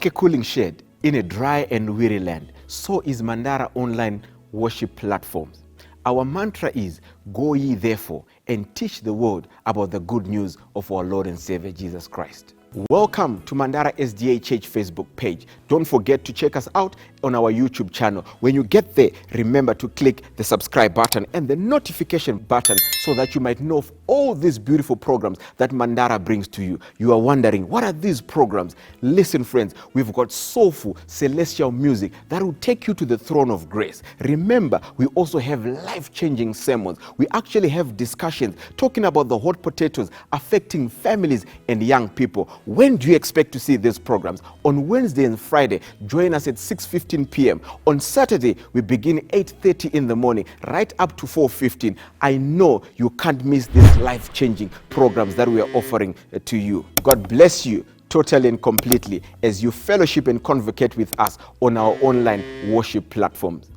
Like a cooling shade in a dry and weary land, so is Mandara online worship platforms. Our mantra is, go ye therefore and teach the world about the good news of our Lord and Savior Jesus Christ. Welcome to Mandara SDA Church Facebook page. Don't forget to check us out on our YouTube channel. When you get there, remember to click the subscribe button and the notification button so that you might know of all these beautiful programs that Mandara brings to you. You are wondering, what are these programs? Listen, friends, we've got soulful, celestial music that will take you to the throne of grace. Remember, we also have life-changing sermons. We actually have discussions talking about the hot potatoes affecting families and young people. When do you expect to see these programs? On Wednesday and Friday, join us at 6:15 p.m. On Saturday, we begin 8:30 in the morning, right up to 4:15. I know you can't miss these life-changing programs that we are offering to you. God bless you totally and completely as you fellowship and convocate with us on our online worship platforms.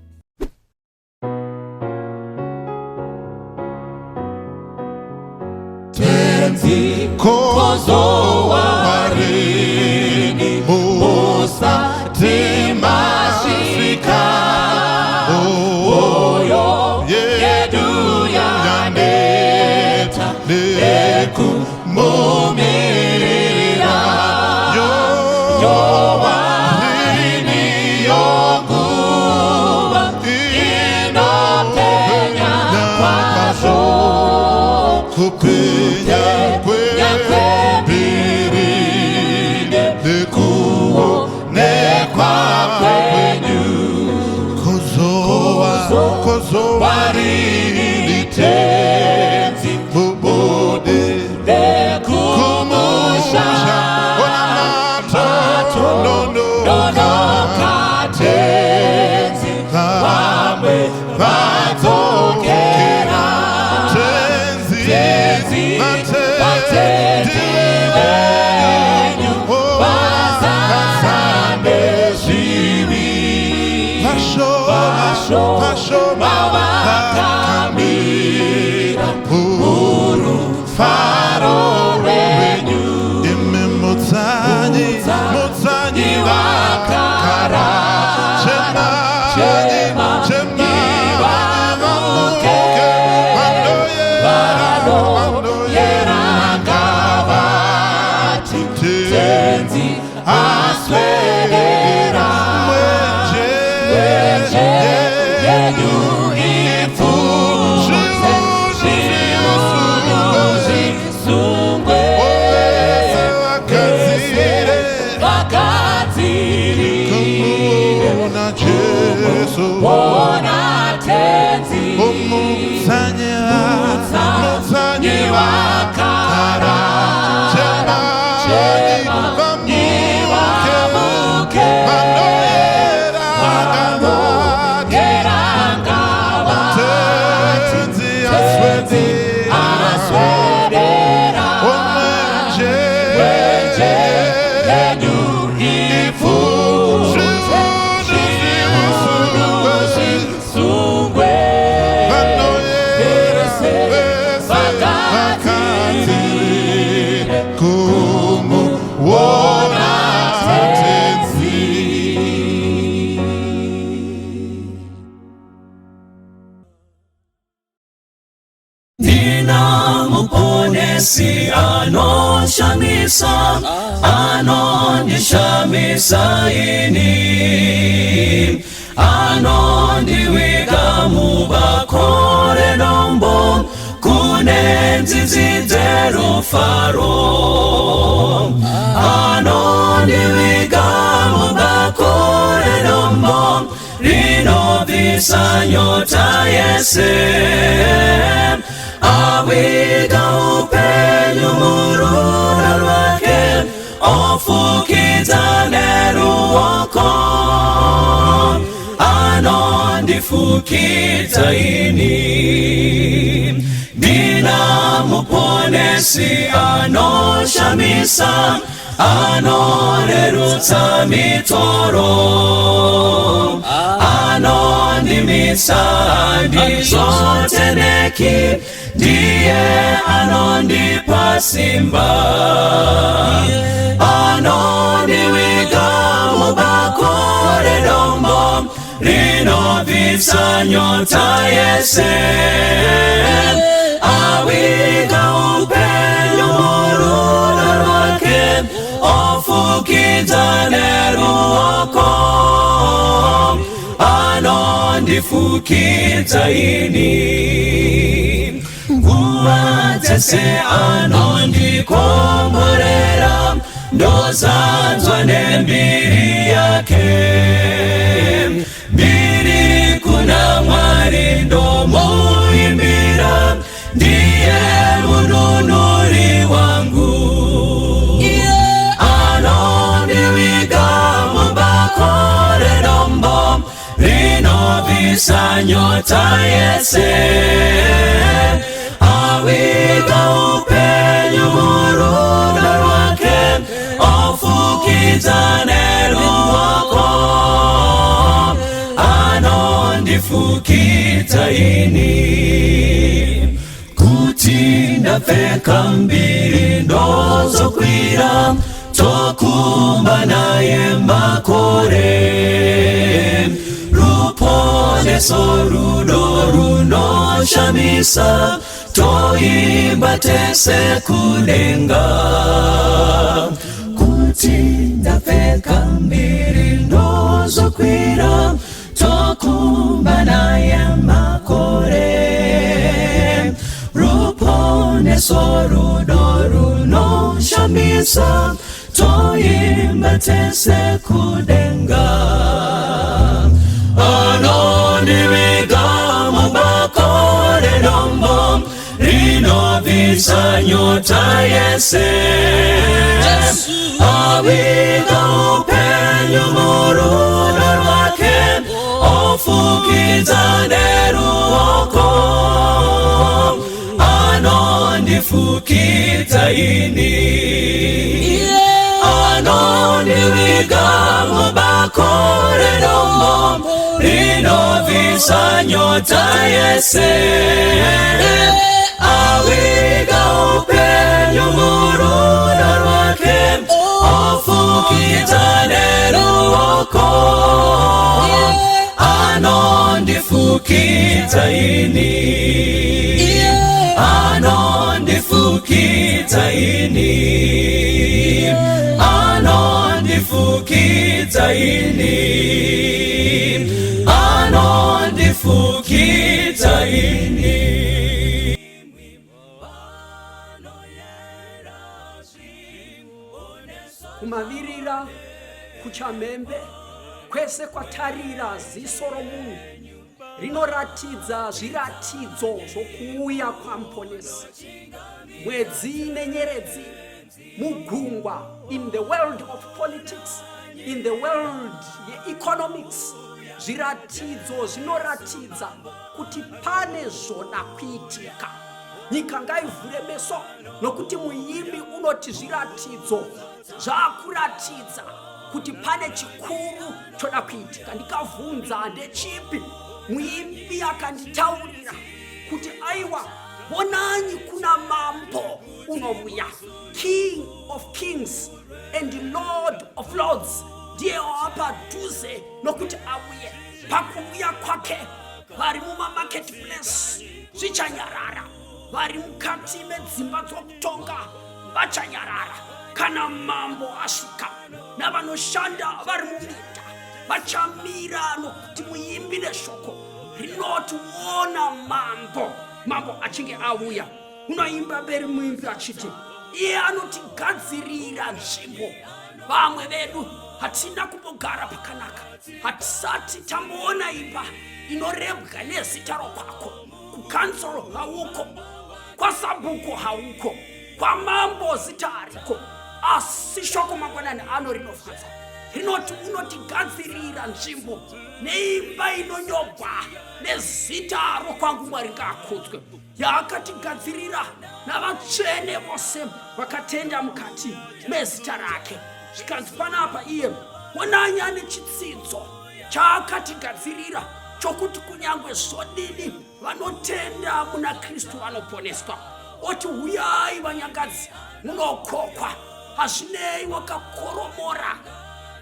Kozo warini Musa timashika Oyo yedu yaneta Neku mumirira Yo warini yonguwa Inopenya kwasho Kupenya Kozo warini tenzi Bude kumusha Onamato Nono katenzi Wame vatokera Tenzi Matendi wenyu Wazazane shivi Vasho mawakamira Uru faro wenyu Ime mutani wakara Chema Iwamuke Wano yerangavati Tenzi aswera Wona tenzi Mutsanyi wakara Chema Iwamuke Wano yerangavati Tenzi aswedera Wenje yenyu ifuze Si anoshamisa anondishamisa ini anondiwiga mubakore nombo kunenzizidero faro anondiwiga mubakore nombo rinovisa nyota yese awiga upenyu murura rwake ofukizane ruoko anondifukiza ini Dina muponesi anoshamisa anorerutsa mitoro anondimisa ndizoteneki ndiye anondipa simba anondiwiga mubakore dombo rinovisa nyota yese awiga upenyo murudo rwake ofukizane ruoko anondifukiza ini nguwatese anondikomborera ndozanzwa nembiri yake mbiri kuna mwari ndomuimbira ndiye mununuri wangu anondiwiga mubakore dombo rinovisa nyota yese awiga upenyo murudo rwake ofukizane ruoko anondifukiza ini kuti ndapfeka mbiri ndozokwira tokumba naye makore ruponeso rudo runoshamisa toimba tese kudenga kuti ndapfeka mbiri ndozokwira tokumba naye makore ruponeso rudo runoshamisa toimba tese kudenga anondiwiga mubakore dombo rinovisa nyota yese awiga upenyo murudo rwake ofukizane ruoko anondifukiza ini anondiwiga mubakore dombo rinovisa nyota yese awiga upenyo murudo rwake ofukizane ruoko anondifukiza ini anondifukiza ini anondifukiza ini anondifukiza ini kumavirira kuchamembe kwese kwatarira ziso romunhu rinoratidza zviratidzo zvokuuya kwamuponesi mwedzi nenyeredzi mugungwa in the world of politics, in the world economics. Zviratidzo zvinoratidza kuti pane zvona kuitika. Nyika ngaivhure meso nokuti muimbi unoti zviratidzo zvakuratidza kuti pane chikuru choda kuitika. Ndikavunza ndechipi, muimbi akanditaurira kuti aiwa bonani kuna mambo unovuya, King of Kings and Lord of Lords, ndiye wapadhuze nokuti auye. Pakuuya kwake vari mumamarketplace zvichanyarara, vari mukati medzimba dzokutonga vachanyarara. Kana mambo asvika navanoshanda vari muminda vachamira, nokuti muimbi neshoko rinoti ona mambo achinge auya. Unoimba mberi muimbi achiti iye anotigadzirira nzvimbo. Vamwe vedu hatina kumbogara pakanaka, hatisati tamboona imba inorebwa nezita rokwako. Kukansoro hauko, kwasabhuku hauko, kwamambo zita hariko. Asi shoko mangwanani ano rinofadza, rinoti unotigadzirira nzvimbo neimba inonyogwa nezita rokwangu Mwari ngaakudzwe. Yaakatigadzirira navatsvene vose vakatenda mukati mezita rake. Zvikanzi panapa iye onai ane chitsidzo chaakatigadzirira chokuti kunyangwe zvodini vanotenda muna Kristu vanoponeswa. Oti huyai vanyangadzi munokokwa, hazvinei wakakoromora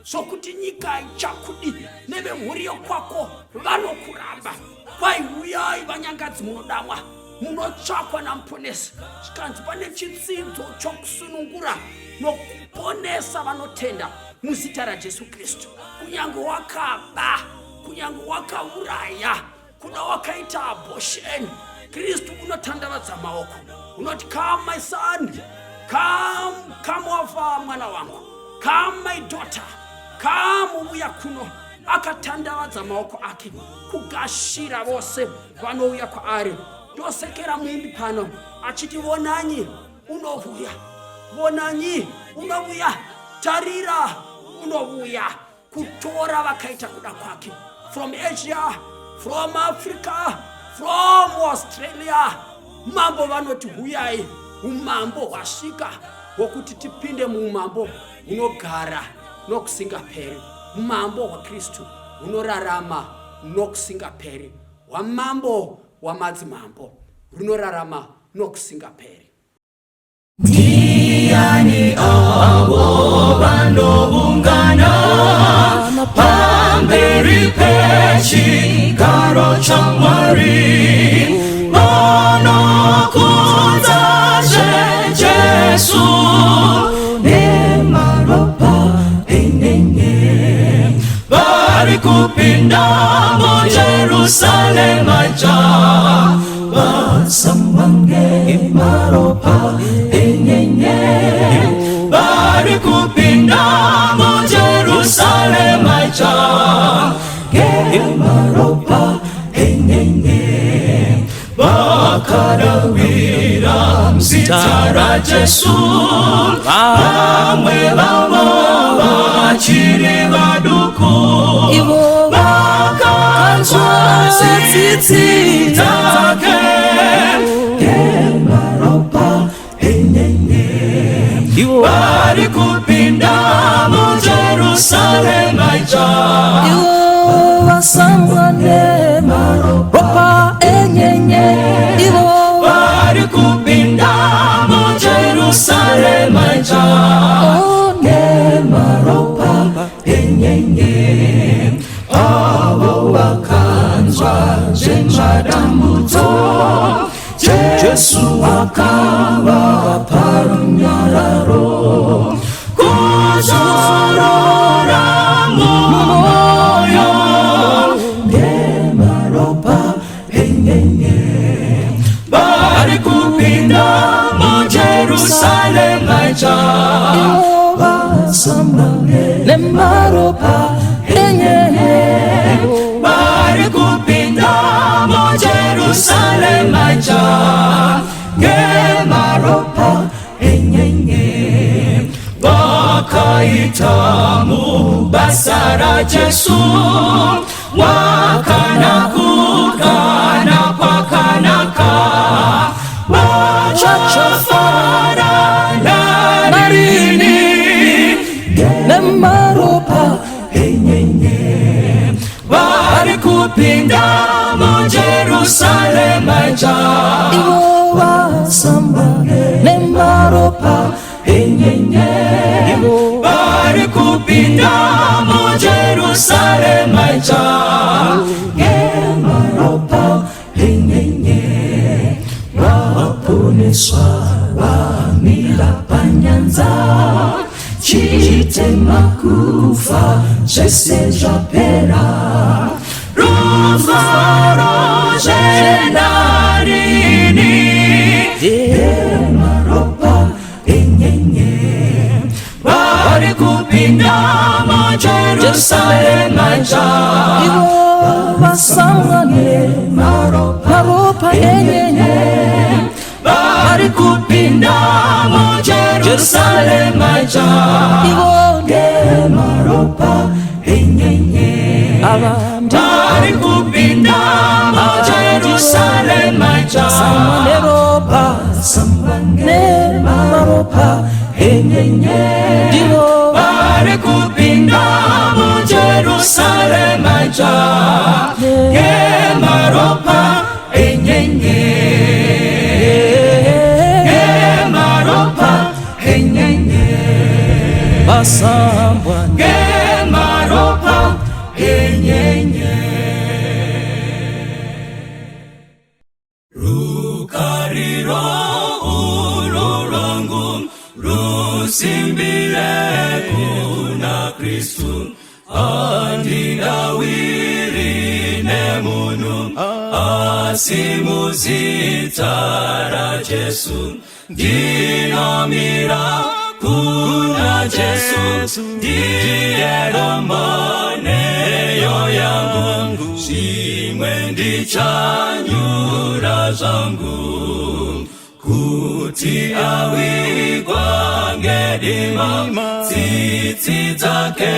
sokuti nyika ichakudi nevemhuri yokwako vanokuramba. Kwai uyai vanyangadzi munodamwa, munotsvakwa namuponesi. Zvikanzi pane chitsidzo chokusunungura nokuponesa vanotenda muzita raJesu Kristu. Kunyange wakaba, kunyange wakauraya, kuna wakaita abortion, Kristu unotandavadza maoko. Unoti, come my son, come wafa mwana wangu, come my daughter, come uya kuno. Akatandavadza maoko ake kugashira vose vanouya kwaari. Ndosekera muimbi pano achiti, vonanyi unovuya, vonanyi unovuya, tarira unovuya kutora vakaita kuda kwake. From Asia, from Africa, from Australia, mambo vanoti huyai. Umambo hwasvika hwokuti tipinde muumambo unogara nokusingaperi. Umambo hwaKristu hunorarama nokusingaperi. Hwamambo hwamadzimambo hunorarama nokusingaperi. Ndiani avo vanoungana pamberi pechigaro chaMwari, vanokudza Jesu nemaropa enyenye, vari kupinda muJerusalema ja, vasambange maropa enyenye, vari kupinda muJerusalema ja, maropa enyenye, vakarawira mzita raJesu, vamwe vavo vachiri vaduku, vakanzwa tsitsi dzake, maropa enyenye, vari kupinda muJerusalema ja, vasangane maropa enyenye, vari kupinda muJerusalema ja, maropa enyenye, avo vakanzwa zvematambudzo, Jesu akava parunyararo, kuzorora mumwoyo, nemaropa enyenye, vari kupinda muJerusalema ja, vasambange nemaropa enyenye, vari kupinda muJerusalema ja, ngemaropa enyenye, vakaita mubasa raJesu, wakanakukana kwakanaka, vachafanana narini, nemaropa enyenye, vari kupinda muJerusalema ja, vasambange nemaropa enyenye, vari kupinda muJerusalema ja, ngemaropa enyenye, vaponeswa vamira panyanza, chitema kufa zvese zvapera, rufaro zvenarini, nemaropa enyenye, vari kupinda muJerusalema ja, vasangane maropa enyenye, vari kupinda muJerusalema ja, maropa enyenye, vari kupinda muJerusalema ja, nemaropa enyenye, vari kupinda muJerusalema ja, ngemaropa enyenye, ngemaropa enyenye, vasambwa ngemaropa ndiro ulo lwangu rusimbire kuna Kristu andinawiri nemunu asimuzitara Jesu ndinamira kuna Jesu ndiye romaneyo yangu shimwe ndichanyura zangu kuti awigwa ngedima tsitsi dzake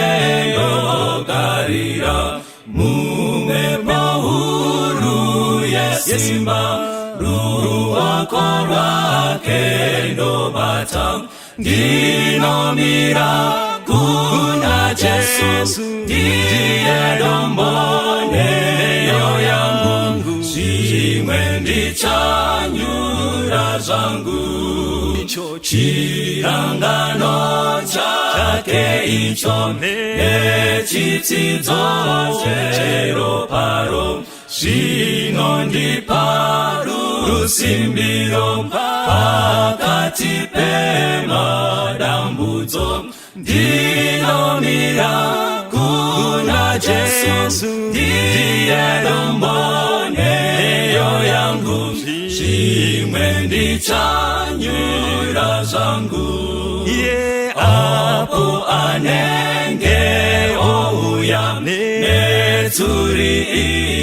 ndogarira mumwepo huru yesimba ruoko rwake ndobata ndinomira kuna Jesu ndiye romboneyo yangu shimwe ndichanyura zangu chirangano chake icho nechitidzo cheroparo zvinondipa rusimbiro pakati pemadambudzo ndinomira kuna Jesu ndiye romboneyo yangu shimwe ndichanyura zangu apo anenge ouya netsuri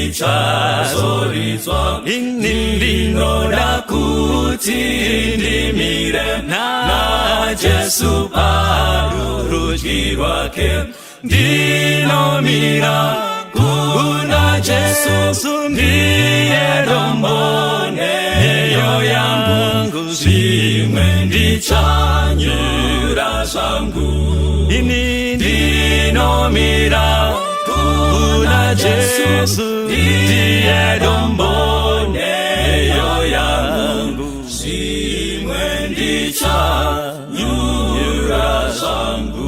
ichazoridzwa ndinoda kuti ndimire na Jesu parudyi rwake ndinomira kuna Jesu ndiye romboneyo yangu shimwe ndichanyura zangu ndinomira kuna Jesu ndiye romboneyo yangu shimwe ndichanyura zangu.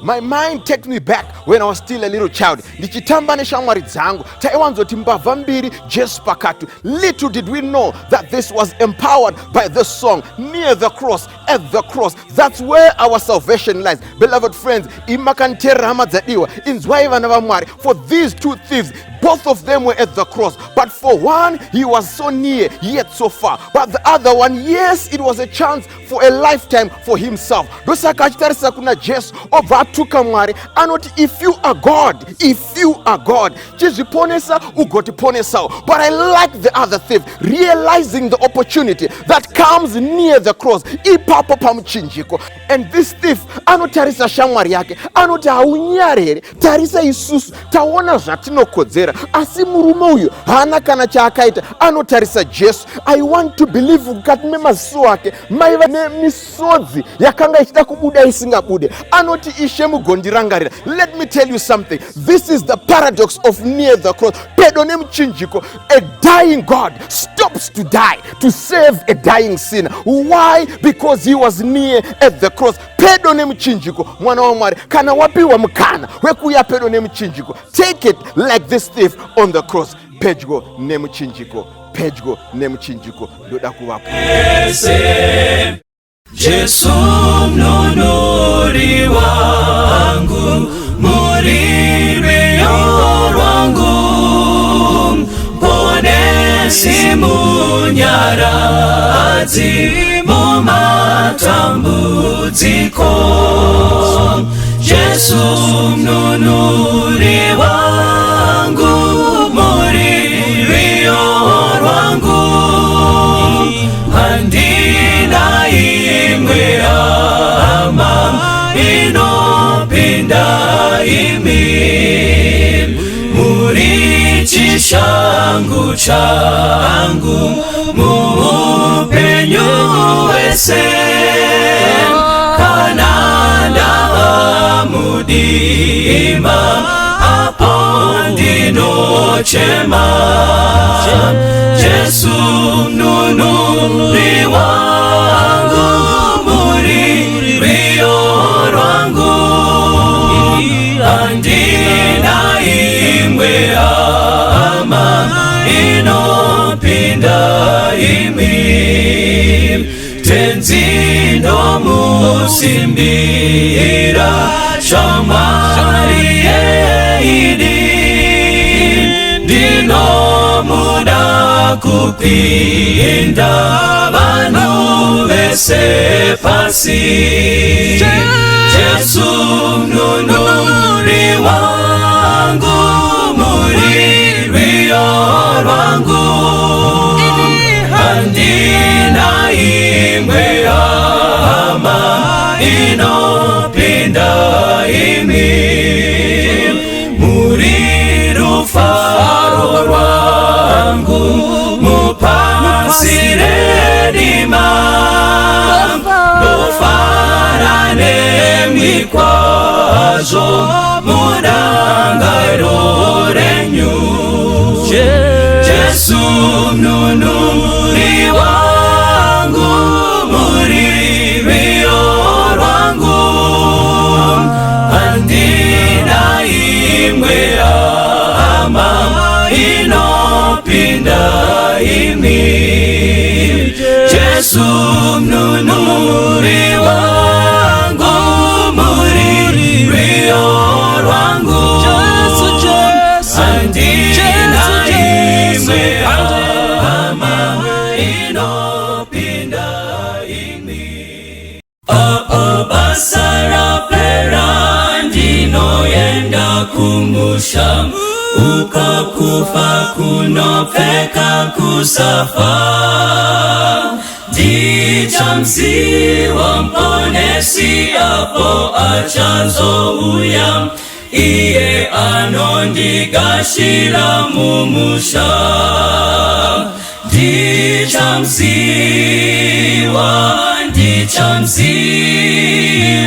My mind takes me back when I was still a little child. Ndichitamba neshamwari dzangu taiwanzoti mbavha mbiri Jesu pakatu. Little did we know that this was empowered by this song, Near the Cross, at the Cross. That's where our salvation lies. Beloved friends, imakantera hamadzadiwa inzwai vana vaMwari. For these two thieves, both of them were at the cross, but for one he was so near yet so far, but the other one, yes, it was a chance for a lifetime for himself. Dosaka achitarisa kuna Jesu obva atuka Mwari anoti, if you are God, if you are God, chizviponesa ugotiponesawo. But I like the other thief realizing the opportunity that comes near the cross, ipapo pamuchinjiko. And this thief anotarisa shamwari yake anoti, haunyarere, tarisa isusu taona zvatinokodzera. Asi murume uyu hana kana chaakaita, anotarisa Jesu. I want to believe mukati memaziso ake maiva nemisodzi yakanga ichida kubuda isingabude. Anoti, ishe mugondirangarira. Let me tell you something. This is the paradox of near the cross. Pedo nemuchinjiko. A dying God stops to die to save a dying sinner. Why? Because he was near at the cross. Pedo nemuchinjiko. Mwana wa Mwari, kana wapiwa mkana wekuya pedo nemuchinjiko. Take it like this thief on the cross. Pedgo nemuchinjiko. Pedgo nemuchinjiko. Ndoda kuwapo. Jesu mnunuri wangu, muririo wangu, ponesi munyaradzi mumatambudziko. Jesu mnunuri wangu, muririo wangu, handina imwe ama inopinda imi, muri chishangu changu muupenyu wese, kananda mudima apo ndinochema. Jesu mnunuri wangu, muririo wangu, andina gusimbira shamwariye idi ndino muda kupinda banu bese pasi Yesu nunuri wangu muririo wangu andina imwe ama inopinda imi muriru faro wangu mupasire dima dofarane mikwazo mudangaro renyu Yesu nunuri wangu muririo wangu andina imwe ama inopinda imi Yesu nunuri wangu muririo wangu andina imwe ama inopinda imi basara perandino yenda kumusha ukakufa kunopeka kusafa Dichamsi wamponesi apo achazo uyam Iye anondigashira mumusha Dichamsi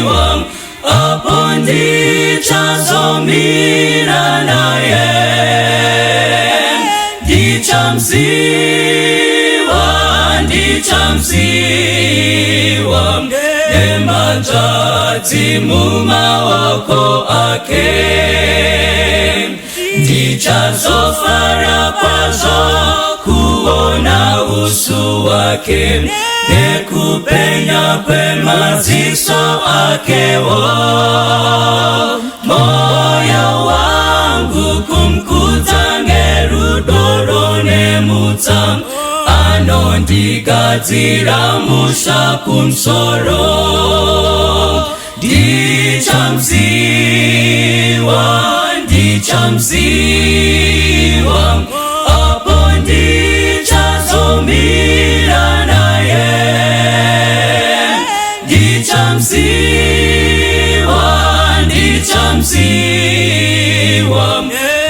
wam apondichazo miranaye Dichamsi wam Nemajati mumawako ake Dichazo fara kwazo kuona usu wake Nekupenya kwe maziso akewo Moyo wangu kumkuta ngerudorone mutam Anondigatira musha kumsoro Dichamsiwa Apondichazo miranaye Dichamsiwa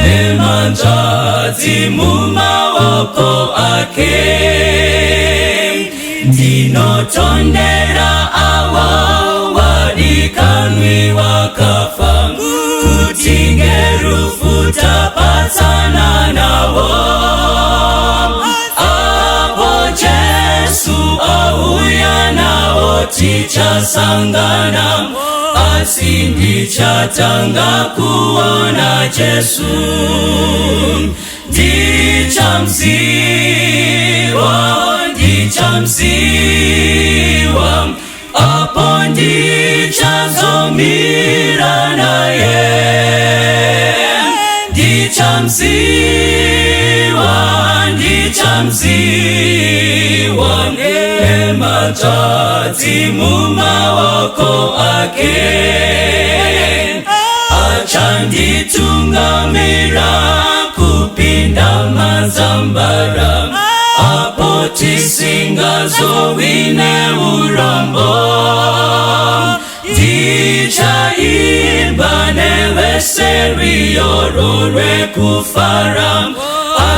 Nemanjati mumawako ake Dinotondera awa wadikanwi wakafa Kutingerufuta patana nawo Apo Jesu auya nawo ticha sangana Asindi chatanga kuona Jesu Dichamsiwa apondichazo miranaye Dichamsiwa Nemajati mumawako ake Achanditungamira kupinda mazambara Apotisingazo wine urambo Dichaimba seriyorore kufara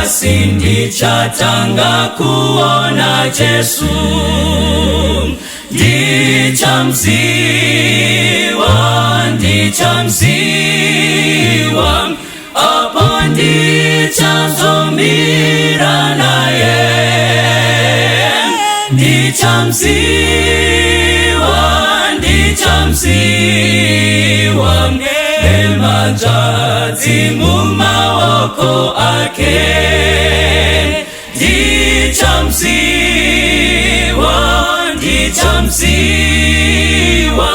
Asindi chatanga kuona Jesu Dichamsiwa Apondichazo miranaye Dichamsiwa Nemajati mumawako ake Dichamsiwa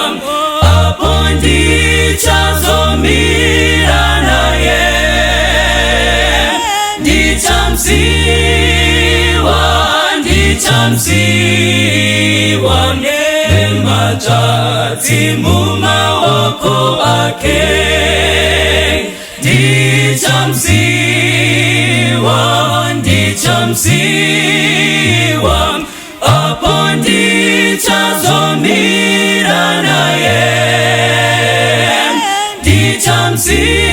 ndichamsiwa nematadzi mumaoko ake, ndichamsiwa apo ndichazomira naye, ndichamsiwa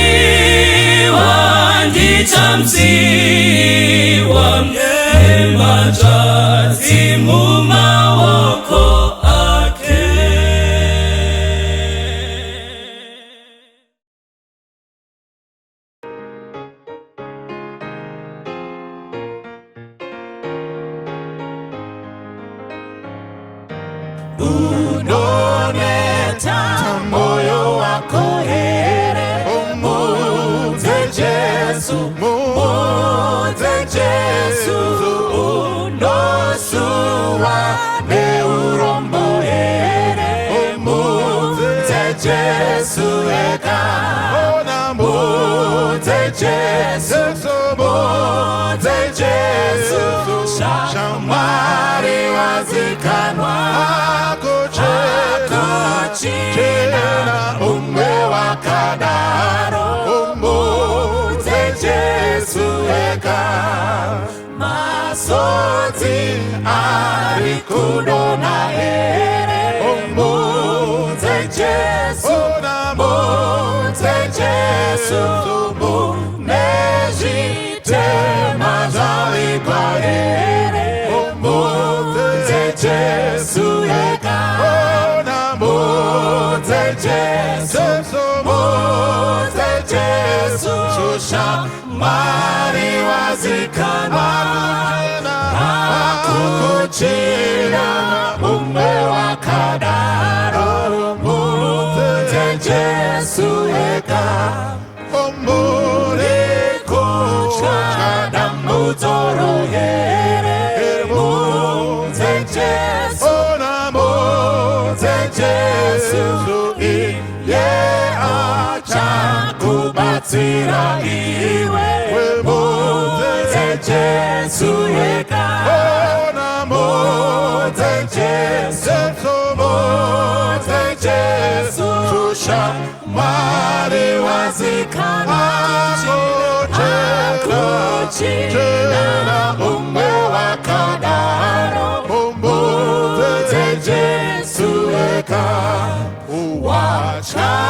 nematadzi mumaoko ake. Unoneta moyo wako here, umuze Jesu, umuze Jesu, unosuwa neurombo here, umuze Jesu eka, umuze Jesu, umuze Jesu, shamari wazikanwa Chena umwe wakadaro, umuze Jesu eka, masoti ari kudona here, umuze Jesu, umuze Jesu, umejite mazali kwa here, umuze Jesu eka, umuze Jesu, umuze Jesu, shusha mari wazikana, hakuchina umwe wakadaro, umuze Jesu eka, umuri kuchana mutoro here, umuze Jesu, umuze Jesu, iye achakubatsira iwe, umuze Jesu eka, umuze Jesu, umuze Jesu, shusha mari wazikana, hakuchina umwe wakadaro, umuze Jesu eka,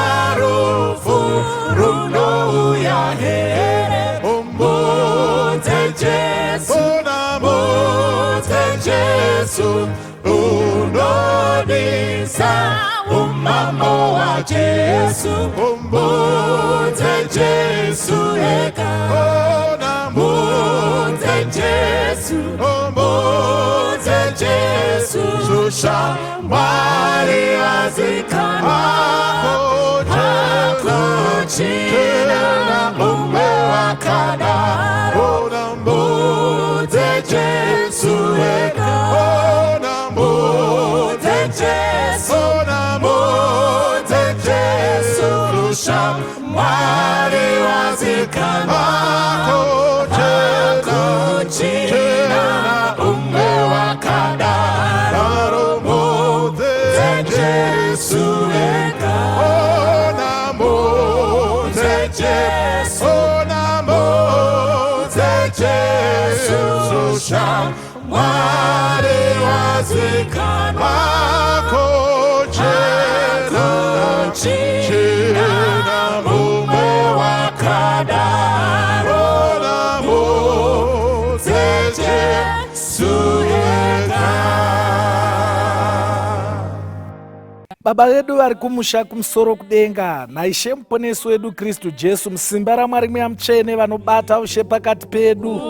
wacharufu runo uyahere, umuze Jesu, umuze Jesu, unonisa umamo wa Jesu, umuze Jesu eka, umuze Jesu, umuze Jesu, shusha mari wazikana, hakuchina umwe wakadaro, umuze Jesu eka, umuze Jesu, umuze Jesu, shusha mari wazikana, hakuchina umwe wakadaro, umuze Jesu eka, umuze Jesu, umuze Jesu, shusha mari wazikana, hakuchina umwe wakadaro, umuze Jesu eka. Baba vedu vari kumusha kumusoro kudenga, naishe muponesi wedu Kristu Jesu, musimba raMwari mweya mutsvene vanobata ushe pakati pedu,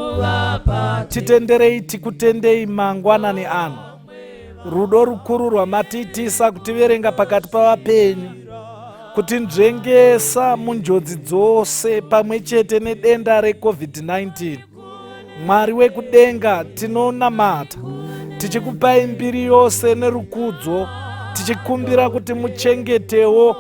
titenderei tikutendei mangwanani ano. Rudo rukuru rwamatiitisa kutiverenga pakati pavapenyu, kutinzvengesa munjodzi dzose pamwe chete nedenda reCovid-19. Mwari wekudenga, tinonamata tichikupai mbiri yose nerukudzo, tichikumbira kuti muchengetewo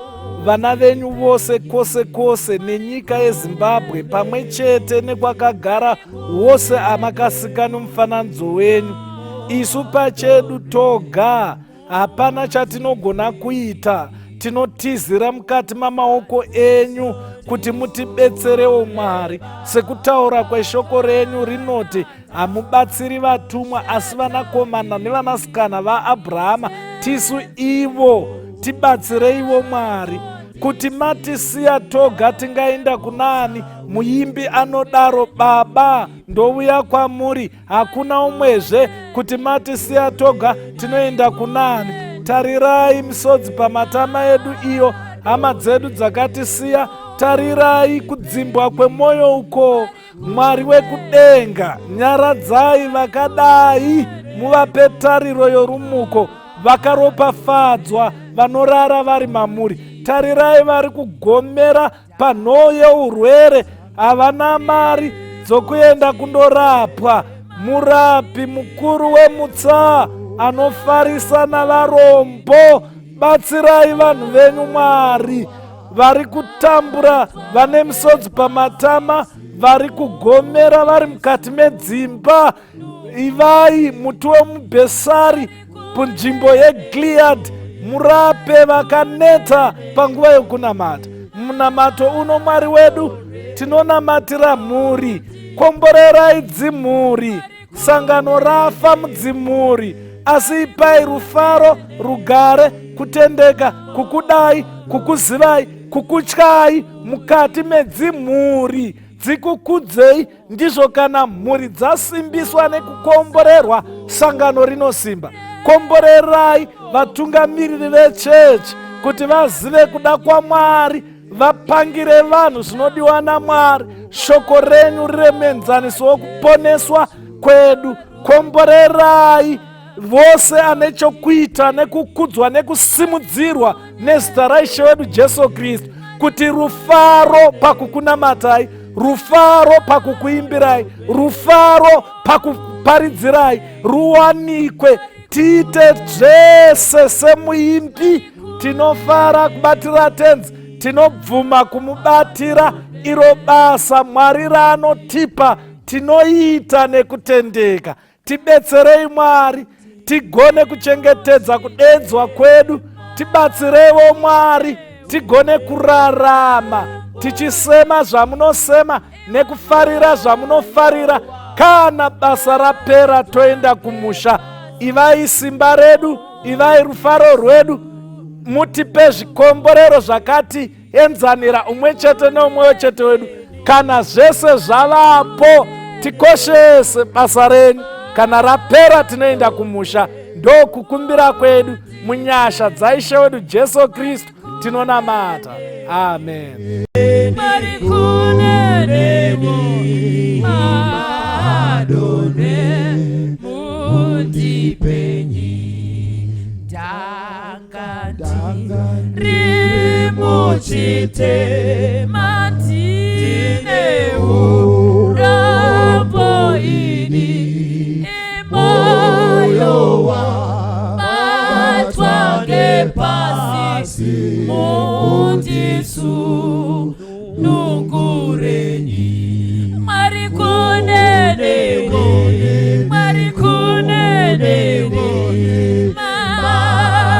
vana venyu vose kwose kwose nenyika yeZimbabwe pamwe chete nekwakagara wose amakasika nomufananidzo wenyu. Isu pachedu toga hapana chatinogona kuita, tinotizira mukati mamaoko enyu kuti mutibetserewo Mwari. Sekutaura kweshoko renyu rinoti, hamubatsiri vatumwa asi vanakomana nevanasikana vaAbhurahama, tisu ivo tibatsireiwo Mwari. Kuti matisiya toga tingaenda kunani? Muimbi anodaro, Baba ndouya kwamuri, hakuna umwezve. Kuti matisiya toga tinoenda kunani? Tarirai misodzi pamatama edu iyo, hama dzedu dzakatisiya. Tarirai kudzimbwa kwemwoyo uko. Mwari wekudenga, nyaradzai vakadai, muvape tariro yorumuko. Vakaropafadzwa vanorara vari mamuri. Tarirai vari kugomera panhoo yeurwere, havana mari dzokuenda kundorapwa. Murapi mukuru wemutsaa anofarisa navarombo, batsirai vanhu venyu Mwari. Vari kutambura, vane misodzi pamatama, vari kugomera vari mukati medzimba. Ivai muti wemubhesari punzvimbo yeGilead, murape vakaneta panguva yokunamata. Munamato uno Mwari wedu tinonamatira mhuri. Komborerai dzimhuri, sangano rafa mudzimhuri, asi ipai rufaro, rugare, kutendeka, kukudai, kukuzivai, kukutyai mukati medzimhuri. Dzikukudzei, ndizvo kana mhuri dzasimbiswa nekukomborerwa, sangano rinosimba. Komborerai vatungamiriri vechechi kuti vazive kuda kwaMwari, vapangire vanhu zvinodiwa naMwari. Shoko renyu riremenzaniso wokuponeswa kwedu. Komborerai vose ane chokuita nekukudzwa nekusimudzirwa nezita raIshe wedu Jesu Kristu, kuti rufaro pakukunamatai, rufaro pakukuimbirai, rufaro pakuparidzirai ruwanikwe. Tiite zvese semuimbi, tinofara kubatira tenzi, tinobvuma kumubatira iro basa Mwari raanotipa, tinoita nekutendeka. Tibetserei Mwari, tigone kuchengetedza kudedzwa kwedu. Tibatsireiwo Mwari, tigone kurarama tichisema zvamunosema nekufarira zvamunofarira. Kana basa rapera toenda kumusha. Ivai simba redu, ivai rufaro rwedu. Mutipe zvikomborero zvakati enzanira umwe chete neumwe chete wedu. Kana zvese zvavapo, tikoshese basa renyu. Kana rapera tinoenda kumusha. Ndo kukumbira kwedu munyasha dzaIshe wedu Jesu Kristu tinonamata. Amen. Rimuchite matine urapo ini imoyo wa matwage pasi mundisu nungurenyi marikuneneko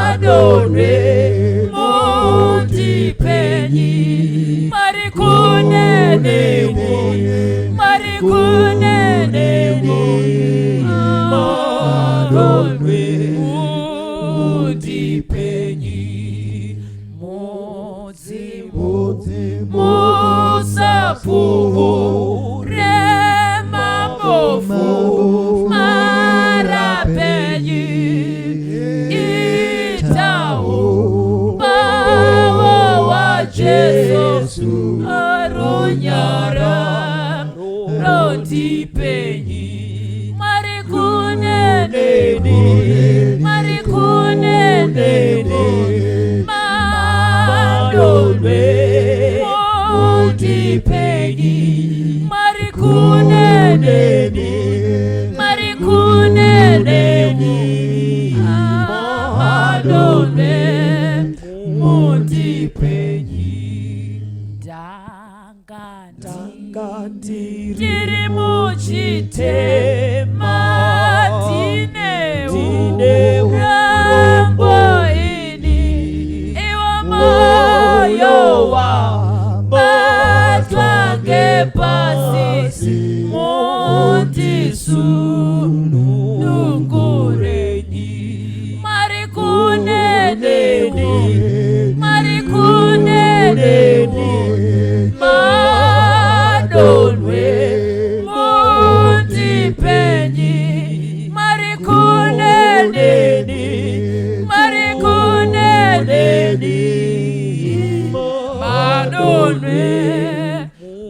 madone mundipenyi marikuneneko madone mundipenyi musafuvu remabofu marapenyi itau bawa wa Jesu arunyara rondipenyi marikuneneko madone mundipenyi marikuneneko madone mundipenyi. tiri muchitema tine urombo ini iwa moyo wabatwa ngepasi mundisunungureni marikuneneni madonwe mundipenyi marikuneneni madonwe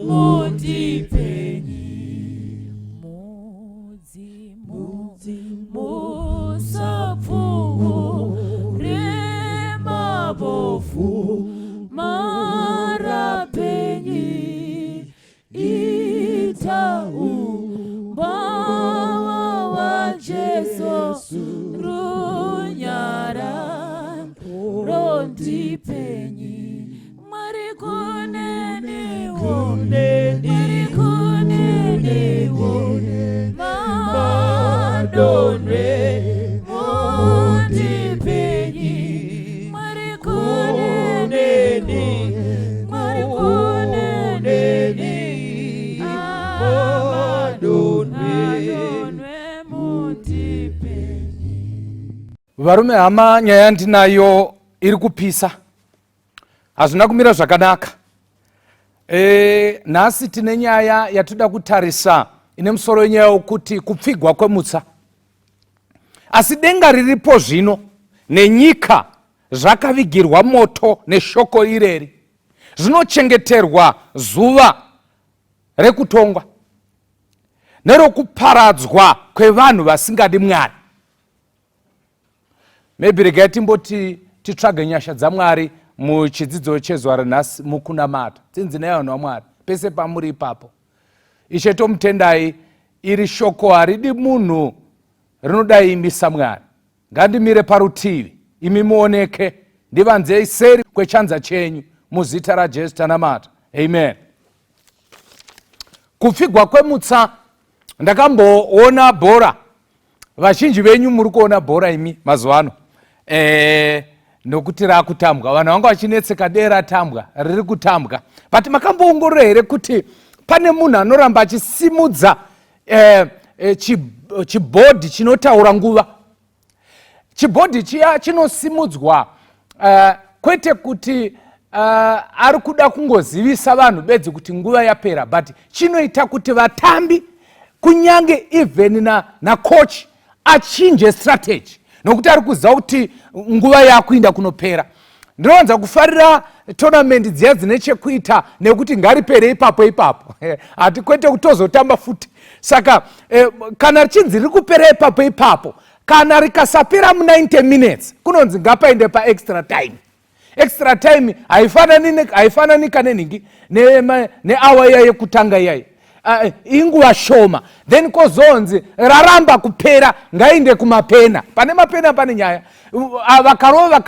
mundipenyi musapfuwo remabofu marapenyi itaumbawa wa Jesu runyara rondipenyi marikuneniwo madonwe mundipenyi marikuneni varume hama, nyaya ndinayo iri kupisa, hazvina kumira zvakanaka. Nhasi tine nyaya yatoda kutarisa ine musoro wenyaya wokuti kupfigwa kwemutsa. Asi denga riripo zvino nenyika zvakavigirwa moto neshoko ireri, zvinochengeterwa zuva rekutongwa nerokuparadzwa kwevanhu vasingadi Mwari. Maybe regai timboti titsvage nyasha dzaMwari muchidzidzo chezuva ranhasi mukunamata. Tinzi naye vanhu vaMwari pese pamuri ipapo, Ishe tomutendai, iri shoko haridi munhu rinodai imisa Mwari. Ngandimire parutivi imi muoneke, ndivanzei seri kwechanza chenyu muzita raJesu tanamata. Amen. Kupfigwa kwemutsa, ndakamboona bhora. Vazhinji venyu muri kuona bhora imi mazuva ano. Nokuti rakutambwa, vanhu vanga vachinetseka dera tambwa riri kutambwa. But makamboongorora here kuti pane munhu anoramba achisimudza chibhodhi chinotaura nguva. Chibhodhi chiya chinosimudzwa kwete kuti ari kuda kungozivisa vanhu bedzi kuti nguva yapera, but chinoita kuti vatambi kunyange even nacoach achinje strategy, nokuti ari kuziva kuti nguva yakuinda kunopera. Ndinowanza kufarira tournament dziya dzine chekuita nekuti ngaripere ipapo ipapo. Hati kwete kutozotamba futi. Saka kana richinzi riri kupera ipapo ipapo, kana rikasapera mu90 minutes, kunonzi ngapaende paextra time. Extra time haifanani kanenhingi neawa iya yekutanga iyayi. Inguva shoma, then kozonzi raramba kupera ngainde kumapena. Pane mapena pane nyaya. Vakarova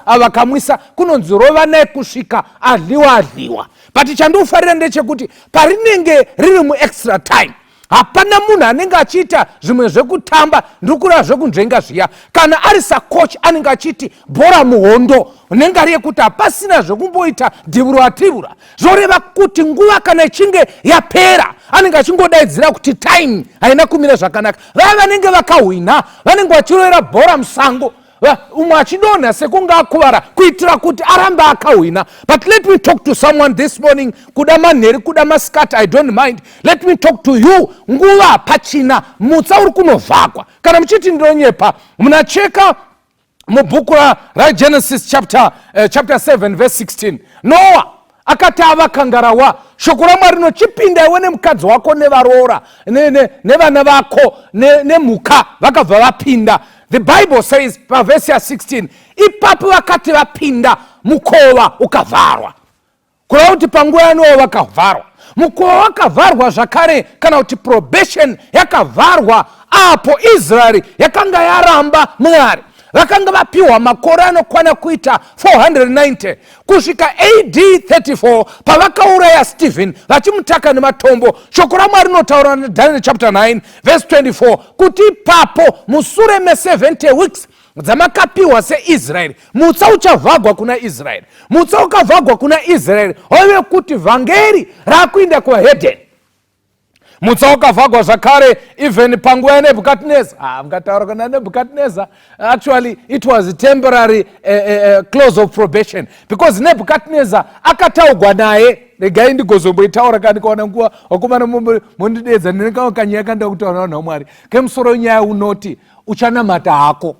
vakamwisa kunonzi rova naye kusvika adliwa. But chandofarira ndechekuti parinenge riri mu extra time, hapana munhu anenge achiita zvimwe zvekutamba ndikura zvekunzvenga zviya. Kana ari sacoach anenge achiti bhora muhondo unenge ari yekuti hapasina zvekumboita dhivura. Zvoreva kuti nguva kana ichinge yapera anenge achingodaidzira kuti time haina kumira zvakanaka. Vaya vanenge vakahwina vanenge vachirovera bhora musango, umwe achidonha sekunge akuvara kuitira kuti arambe akahwina. But let me talk to someone this morning, kuda manheri kuda masikati, I don't mind. Let me talk to you. Nguva pachina mutsa uri kunovhagwa. Kana muchiti ndinonyepa, munacheka mubhuku raGenesis chapter 7 verse 16. Noah akati ava kangarawa, shoko raMwari rinochipinda iwe nemukadzi wako nevaroora nevana vako nemhuka vakabva vapinda. The Bible says verse 16, ipapo vakati vapinda mukova ukavharwa. Kureva kuti panguva yanovo vakavharwa. Mukova wakavharwa zvakare kana kuti probation yakavharwa apo Israeri yakanga yaramba Mwari. vakanga vapiwa makore anokwana kuita 490 kusvika AD 34 pavakauraya Stephen vachimutaka nematombo. Shoko raMwari rinotaura Daniel chapter 9 verse 24 kuti ipapo musure me70 weeks dzamakapiwa seIsraeri, mutsa uchavhagwa kuna Israeri. Mutsa ukavhagwa kuna Israeri ove kuti vhangeri rakuinda kuhedheni. Mutsa ukavhagwa zvakare even panguva yaNebukadnezar. Mukataura kuna Nebukadnezar, actually it was a temporary close of probation, because Nebukadnezar akataugwa naye. Regai ndigozomboitaura kana ndikaona nguva wakomana mundidedza ndinekakanyaya ndakutaura naMwari kemusoro nyaya unoti uchanamata hako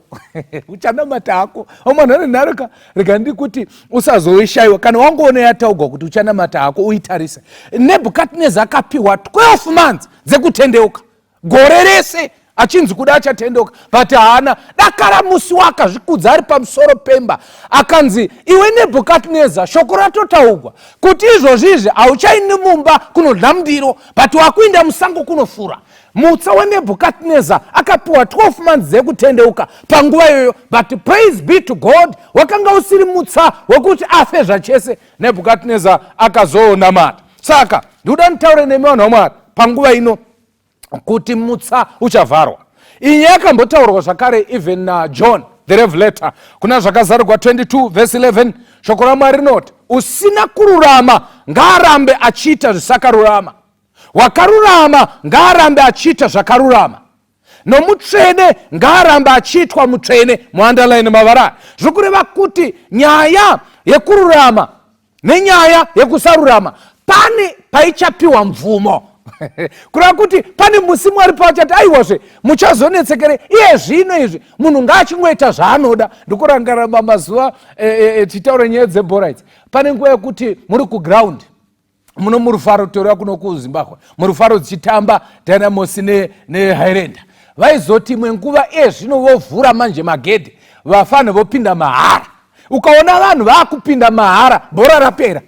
uchanamata hako omwana nharuka rega ndikuti usazoishayiwa kana wangoona yataugwa kuti uchanamata hako uitarise. Nebukadnezar akapiwa 12 months dzekutendeuka, gore rese achinzi kuda achatendeuka, but haana. Dakara musi wakazvikudza ari pamusoro pemba akanzi, iwe Nebukadnezar, shoko ratotaugwa kuti izvozvizvi hauchaindi mumba kunodya mundiro, but wakuinda musango kunofura. Mutsa waNebukadnezar akapiwa 12 months dzekutendeuka panguva iyoyo, but praise be to God wakanga usiri mutsa wekuti afe zvachese. Nebukadnezar akazoonamata. Saka ndoda nditaure nemi vanhu vaMwari panguva ino kuti mutsa uchavharwa. Iyi yakambotaurwa zvakare even naJohn the Revelator kuna zvakazarurwa 22 verse 11. Shoko raMwari rinoti, usina kururama ngaarambe achiita zvisakarurama, wakarurama ngaarambe achiita zvakarurama, nomutsvene ngaarambe achiitwa mutsvene. Muandaline mavara zvokureva kuti nyaya yekururama nenyaya yekusarurama pane paichapiwa mvumo. Kureva kuti pane musi Mwari pavachati aiwazve muchazonetsekere iye zvino izvi munhu ngaachingoita zvaanoda. Ndikurangaramba mazuva tichitaura nyaya dzebhora idzi. Pane nguva yekuti muri kuground muno murufaro toreva kuno kuZimbabwe, murufaro dzichitamba Dynamos neHighland, vaizoti imwe nguva zvino vovhura manje magedhe vafana vopinda mahara. Ukaona vanhu vaakupinda mahara bhora rapera.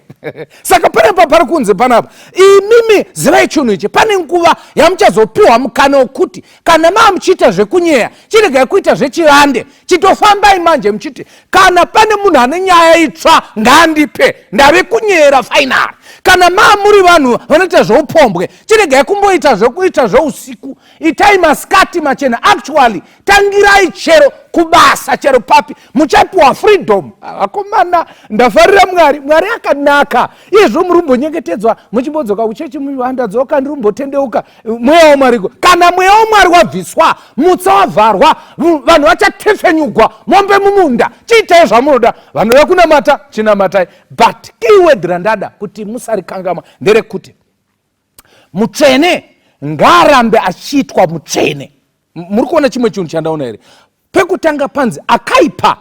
Saka panepa pari kunze panapa, imimi zivai chinhu ichi, pane nguva yamuchazopiwa mukana wekuti kana muchiita zvekunyeya chiregai kuita zvechivande, chitofambai manje muchiti kana pane munhu ane nyaya itsva ngaandipe ndave kunyera final. Kana muri vanhu vanoita zveupombwe chiregai kumboita zvekuita zveusiku, itai masikati machena. Actually tangirai chero kubasa chero papi, muchapiwa freedom. Akomana ndafarira Mwari akanaka. Izvo murumbonyengetedzwa muchimbodzoka kuchechi muhandadzoka ndirumbotendeuka mweya waMwari. Kana mweya waMwari wabviswa, mutsa wavharwa, vanhu vachatefenyugwa mombe mumunda. Chiitai zvamunoda, vanhu vakunamata chinamatai, but keyword randada kuti musarikangama nderekuti mutsvene ngaarambe achiitwa mutsvene. Muri kuona chimwe chinhu chandaona here? Pekutanga panzi akaipa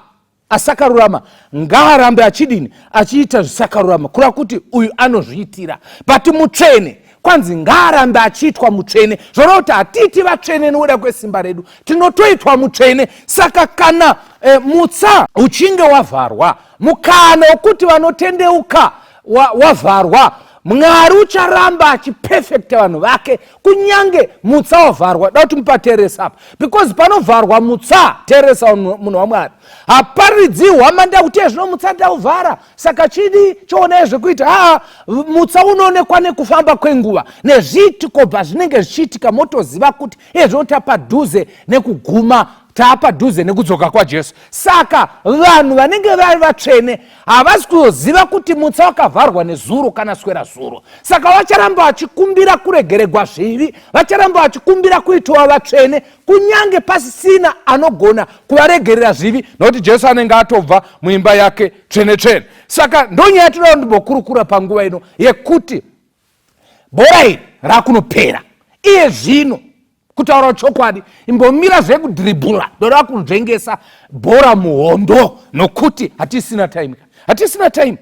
asakarurama ngaarambe achidini achiita zvisakarurama, kureva kuti uyu anozviitira. But mutsvene kwanzi ngaarambe achiitwa mutsvene, zvoreva kuti hatiiti vatsvene nokuda kwesimba redu, tinotoitwa mutsvene. Saka kana mutsa uchinge wavharwa, mukana wekuti vanotendeuka wavharwa, Mwari ucharamba achipefekta vanhu vake kunyange mutsa wavharwa. Da kuti mupateresa apa, because panovharwa mutsa, teresa munhu waMwari, haparidzihwa manda kuti zvino mutsa tauvhara saka chidi choonai zvekuita. Mutsa unoonekwa nekufamba kwenguva nezviitiko zvinenge zvichiitika, motoziva kuti zvino tapadhuze nekuguma, taapadhuze nekudzoka kwaJesu. Saka vanhu vanenge vari vatsvene havasi kuzoziva kuti mutsa wakavharwa nezuro kana swera zuro. Saka vacharamba vachikumbira kuregeregwa zvivi, vacharamba vachikumbira kuitwa vatsvene kunyange pasisina anogona kuvaregerera zvivi, nokuti Jesu anenge atobva muimba yake tsvene tsvene. Saka ndonyaya yatinoda ndimbokurukura panguva ino yekuti bhora iri rakunopera. Iye zvino kutaura chokwadi imbomira zvekudhiribhura ndoreva kunzvengesa bhora muhondo, nokuti hatisina time. Hatisina time.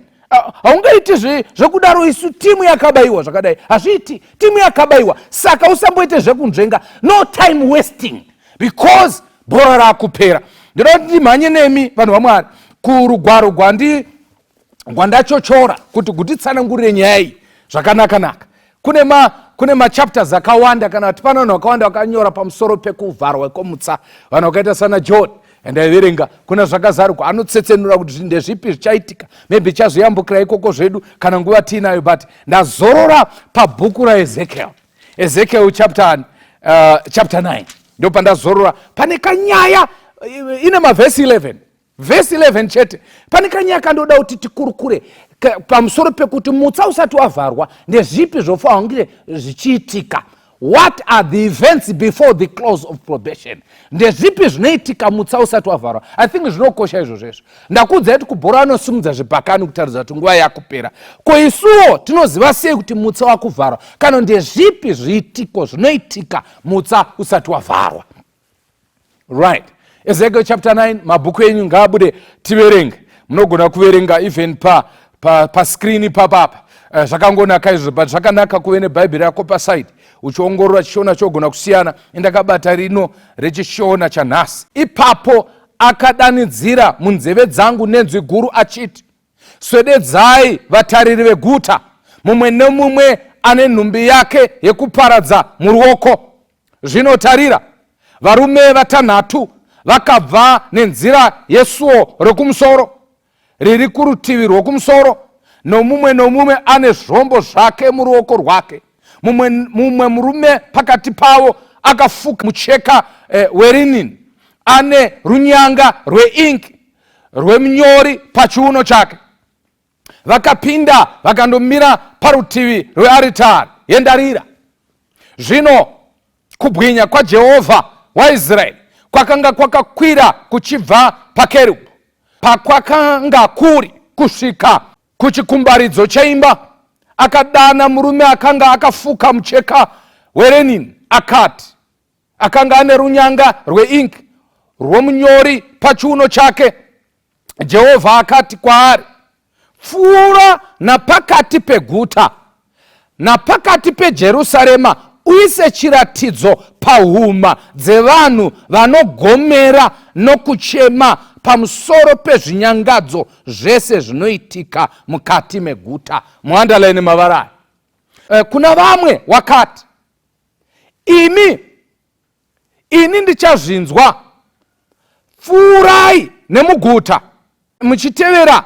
Haungaiti zvekudaro isu timu yakabayiwa zvakadai, hazviiti. Timu yakabayiwa, saka usamboite zvekunzvenga, no time wasting, because bhora rakupera. Ndoda kuti ndimhanye nemi vanhu vaMwari kurugwaro gwandachochora kuti kutitsanangurire nyaya iyi zvakanaka-naka. Kune machapters akawanda, kana kuti pana vanhu vakawanda vakanyora pamusoro pekuvharwa kwomutsa, vanhu vakaita sana John ndaiverenga kuna zvakazarukwa anotsetsenura kuti ndezvipi zvichaitika, maybe chazoyambukira ikoko zvedu kana nguva tiinayo, but ndazorora pabhuku raEzekiel, Ezekiel chapter 9 ndo pandazorora. Pane kanyaya ine mavhesi 11, vhesi 11 chete, pane kanyaya kandoda kuti tikurukure pamusoro pekuti mutsa usati wavharwa ndezvipi zvofanira kunge zvichiitika. What are the events before the close of probation? Ndezvipi zvinoitika mutsa usati wavharwa? I think zvinokosha izvozvo. Ndakuudza kuti kubhora anosimudza zvibhakani kutaridza kuti nguva yakupera. Ko isuwo tinoziva sei kuti mutsa wakuvharwa? Kana ndezvipi zviitiko zvinoitika mutsa usati wavharwa? Right. Ezekiel chapter 9, mabhuku enyu ngaabude tiverenge. Munogona kuverenga even pa screen papapa. Zvakangonaka izvo, but zvakanaka kuve nebhaibheri yako paside uchiongorora chiona chogona kusiyana. Indakabata rino rechishona chanhasi. Ipapo akadanidzira munzeve dzangu nenzwi guru achiti, swededzai vatariri veguta, mumwe nemumwe ane nhumbi yake yekuparadza muruoko. Zvino tarira, varume vatanhatu vakabva nenzira yesuo rokumusoro riri kurutivi rwokumusoro, nomumwe ane zvombo zvake muruoko rwake. Mumwe murume pakati pavo akafuka mucheka werinini, ane runyanga rweingi rwemunyori pachiuno chake. Vakapinda vakandomira parutivi rwearitari yendarira. Zvino kubwinya kwaJehovha waIsraeri kwakanga kwakakwira kuchibva pakerubhi, pakwakanga kuri kusvika kuchikumbaridzo cheimba. Akadana murume akanga akafuka mucheka werenini, akati, akanga ane runyanga rweingi rwomunyori pachiuno chake. Jehovha akati kwaari, pfuura napakati peguta, napakati peJerusarema, uise chiratidzo pahuma dzevanhu vanogomera nokuchema pamusoro pezvinyangadzo zvese zvinoitika mukati meguta. Muandalaini mavara. Kuna vamwe wakati, ini ndichazvinzwa, pfuurai nemuguta muchitevera,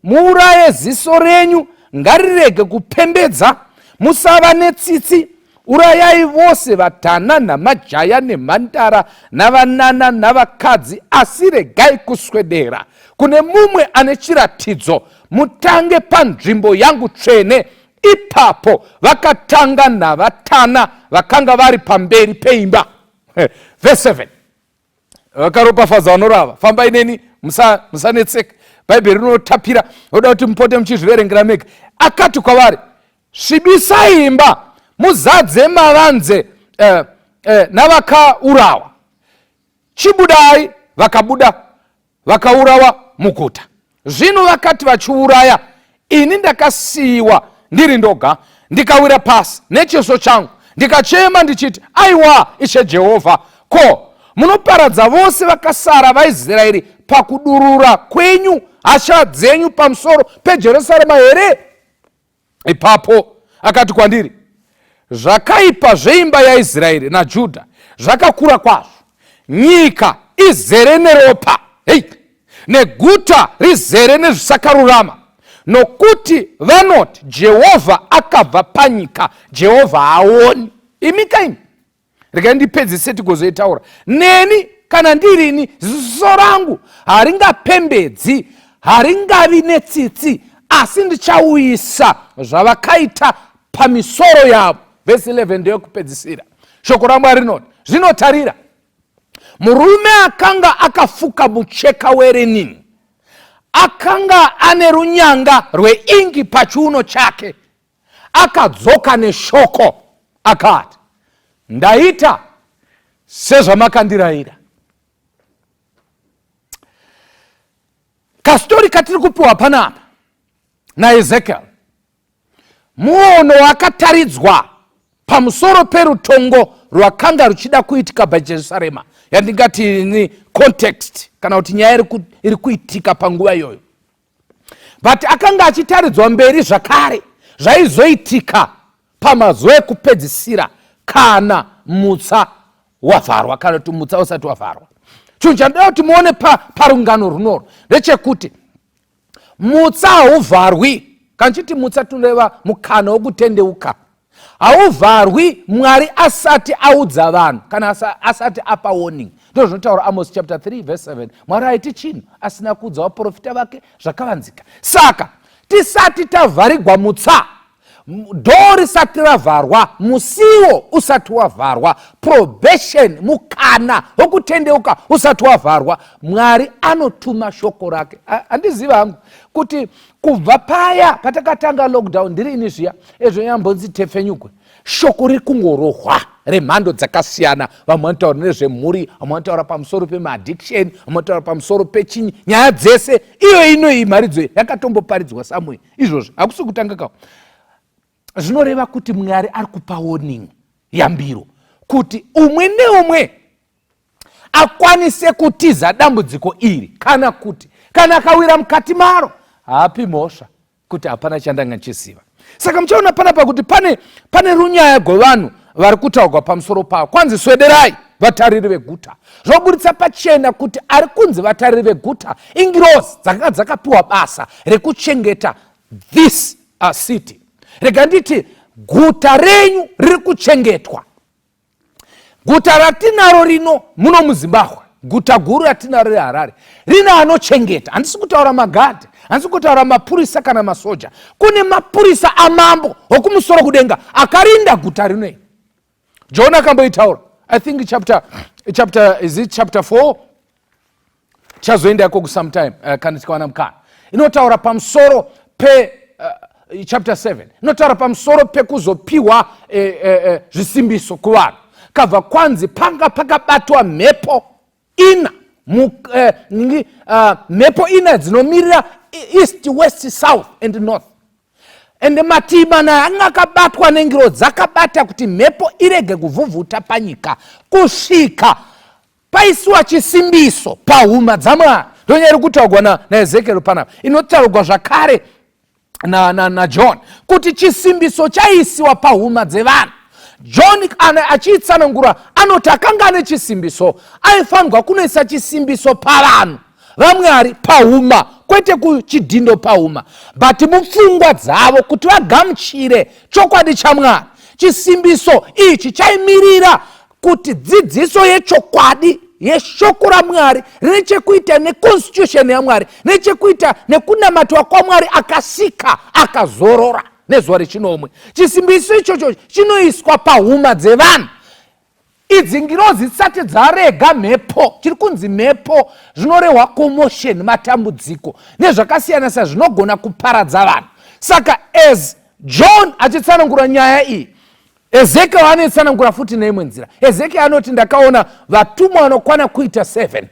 muuraye ziso renyu ngarirege kupembedza, musava netsitsi, urayai vose vatana namajaya nemhandara navanana navakadzi, asi regai kuswedera kune mumwe ane chiratidzo. Mutange panzvimbo yangu tsvene. Ipapo vakatanga navatana vakanga vari pamberi peimba. Verse 7. Vakaropafadza vanorava, fambai neni, musanetseka. Bhaibheri rinotapira, oda kuti mupote muchizviverengera mega. Akati kwavari, svibisai imba, muzadze mavanze navakaurawa. Chibudai. Vakabuda vakaurawa muguta. Zvino vakati vachiuraya, ini ndakasiyiwa ndiri ndoga, ndikawira pasi nechiso changu, ndikachema ndichiti, aiwa Ishe Jehovha, ko munoparadza vose vakasara vaIsraeri pakudurura kwenyu hasha dzenyu pamusoro peJerusarema here? Ipapo akati kwandiri, zvakaipa zveimba yaIsraeri naJudha zvakakura kwazvo. Nyika izere neropa, neguta rizere nezvisakarurama, nokuti vanoti Jehovha akabva panyika, Jehovha haoni. Imi kaini, regai ndipedzise tigozoitaura. Neni kana ndirini, ziso rangu haringapembedzi, haringavi netsitsi, asi ndichauyisa zvavakaita pamisoro yavo. Verse 11 ndeyokupedzisira. Shoko raMwari rinoti, zvinotarira, murume akanga akafuka mucheka werenini, akanga ane runyanga rweingi pachiuno chake, akadzoka neshoko akati, ndaita sezvamakandirayira. Kastori katiri kupiwa panapa naEzekiel, muono wakataridzwa pamusoro perutongo rwakanga ruchida kuitika paJerusarema, yandingati ni context kana kuti nyaya iri kuitika panguva iyoyo. But akanga achitaridzwa mberi zvakare zvaizoitika pamazuva ekupedzisira kana mutsa wavharwa, kana kuti mutsa usati wavharwa. chinhu chandoda kuti muone parungano runoro ndechekuti mutsa hauvharwi. Kana chiti mutsa tunoreva mukana wokutendeuka. Hauvharwi Mwari asati audza vanhu kana asati apa warning. Ndizvo zvinotaura Amos chapter 3 verse 7. Mwari haiti chinhu asina kuudza vaprofita vake zvakavanzika. Saka tisati tavharigwa mutsa, dhoo risati ravharwa, musiwo usati wavharwa, probation, mukana wokutendeuka usati wavharwa, Mwari anotuma shoko rake. Handiziva hangu kuti kubva paya patakatanga lockdown ndiri ini zviya ezvo nyambonzi tefenyugwe, shoko riri kungorohwa remhando dzakasiyana. Vamwe vanotaura nezvemhuri, vamwe vanotaura pamusoro pemaaddiction, vamwe vanotaura pamusoro pechinyi, nyaya dzese iyi mharidzo yakatomboparidzwa samwe. Izvozvo hakusi kutanga kawo. Zvinoreva kuti Mwari ari kupa warning yambiro kuti umwe neumwe akwanise kutiza dambudziko iri, kana akawira mukati maro haapi mhosva kuti hapana chandanga chiziva. Saka muchaona panapa kuti pane runyaya rwevanhu vari kutaurwa pamusoro pavo. Kwanzi swederai vatariri veguta. Zvoburitsa pachena kuti ari kunzi vatariri veguta ingirozi dzakanga dzakapiwa basa rekuchengeta this city. Rega nditi guta renyu riri kuchengetwa. Guta ratinaro rino muno muZimbabwe, guta guru ratinaro reHarare, rina anochengeta. Handisi kutaura magadhi, handisi kutaura mapurisa kana masoja. Kune mapurisa amambo okumusoro kudenga akarinda guta rino. John akamboitaura, I think chapter 4 chazoenda yako sometime kana tikawana mukana. Inotaura pamusoro pe chapter 7 inotaura pamusoro pekuzopiwa zvisimbiso kuvanhu. Kabva kwanzi panga pakabatwa mhepo ina, mhepo ina dzinomirira east, west, south and north. Ende mativi mana anga akabatwa nengiro dzakabata kuti mhepo irege kuvhuvhuta panyika kusvika paisiwa chisimbiso pahuma dzamwari. Ndonyeri kutaurwa naEzekiel panapa. Inotaurwa zvakare na John kuti chisimbiso chaisiwa pahuma dzevanhu. John achitsanangura anoti akanga ane chisimbiso aifanirwa kunoisa chisimbiso pavanhu vaMwari pahuma, kwete kuchidhindo pahuma, but mupfungwa dzavo kuti vagamuchire chokwadi chaMwari. Chisimbiso ichi chaimirira kuti dzidziso yechokwadi yeshoko raMwari rine chekuita neconstitution yaMwari, nechekuita nekunamatiwa kwaMwari akasika akazorora nezuva rechinomwe. Chisimbiso ichocho chinoiswa pahuma dzevanhu. Idzi ngirozi dzisati dzarega mhepo, chiri kunzi mhepo zvinorehwa commotion, matambudziko nezvakasiyana siyana zvinogona kuparadza vanhu. Saka as John achitsanangura nyaya iyi, Ezekiel anotsanangura futi neimwe nzira. Ezekiel anoti ndakaona vatumwa vanokwana kuita 7,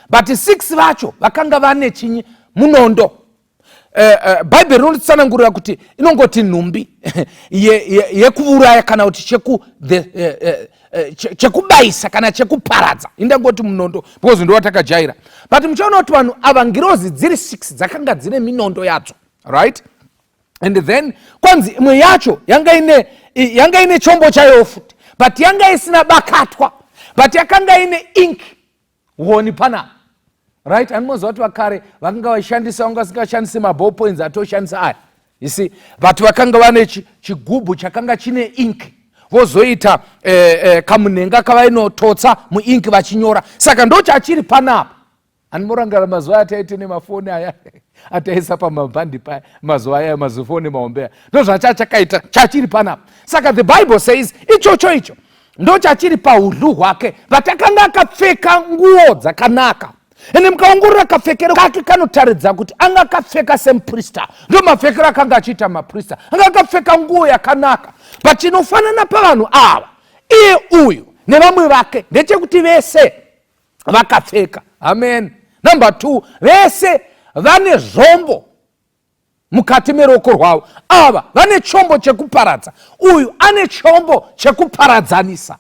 but 6 vacho vakanga vane chinyi munondo. Bhaibheri rinotsanangurira kuti inongoti nhumbi yekuuraya kana kuti chekubayisa kana chekuparadza, indangoti munondo because ndo watakajaira. But muchaona kuti vanhu ava ngirozi dziri 6 dzakanga dzine minondo yadzo, right? And then kwanzi imwe yacho yanga ine chombo chayo futi, but yanga isina bakatwa, but yakanga ine ink honi pana, right? Anoziva kuti vakare vakanga vaishandisa vanga vasingashandisi maballpoints atoshandisa aya, you see, but vakanga vane chigubhu chakanga chine ink, vozoita kamunhenga kavainototsa muinki vachinyora. Saka ndo chachiri panapa. Animorangara mazuva ataite nemafoni aya ataisa pamabhandi paya, mazuva aya mazifoni maombea, ndo zvachakaita chachiri panapa. Saka the Bible says icho ndo chachiri paudlu hwake, vatakanga akapfeka nguo dzakanaka. Ende mukaongorora kapfekero kake kanotaridza kuti anga akapfeka semuprista. Ndo mapfekero akanga achiita maprista, anga akapfeka nguo yakanaka. But chinofanana pavanhu ava, iye uyu nevamwe vake ndechekuti vese vakapfeka. Amen. Number 2, vese vane zvombo mukati meruoko rwavo. Ava vane chombo chekuparadza, uyu ane chombo chekuparadzanisa.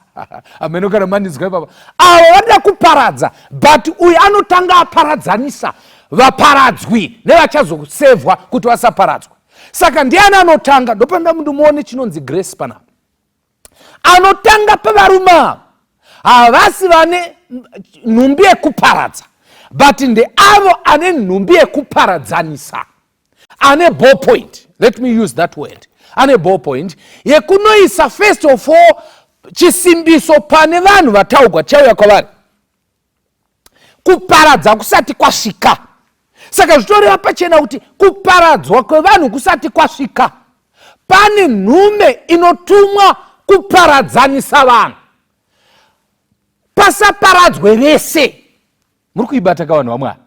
Amen. Kana manizwa baba, ava vanoda kuparadza, but uyu anotanga aparadzanisa vaparadzwi nevachazosevhwa kuti vasaparadzwa. Saka ndiani anotanga? Ndopanda mundu muone chinonzi grace panapa. Anotanga pavarume ava, havasi vane nhumbi yekuparadza, but ndeavo ane nhumbi yekuparadzanisa, ane ballpoint. Let me use that word, ane ballpoint yekunoisa first of all chisimbiso pane vanhu vataugwa chauya kwavari, kuparadza kusati kwasvika. Saka zvitoreva pachena kuti kuparadzwa kwevanhu kusati kwasvika, pane nhume inotumwa kuparadzanisa vanhu. Pasaparadzwe vese. Muri kuibata kavanhu vaMwari.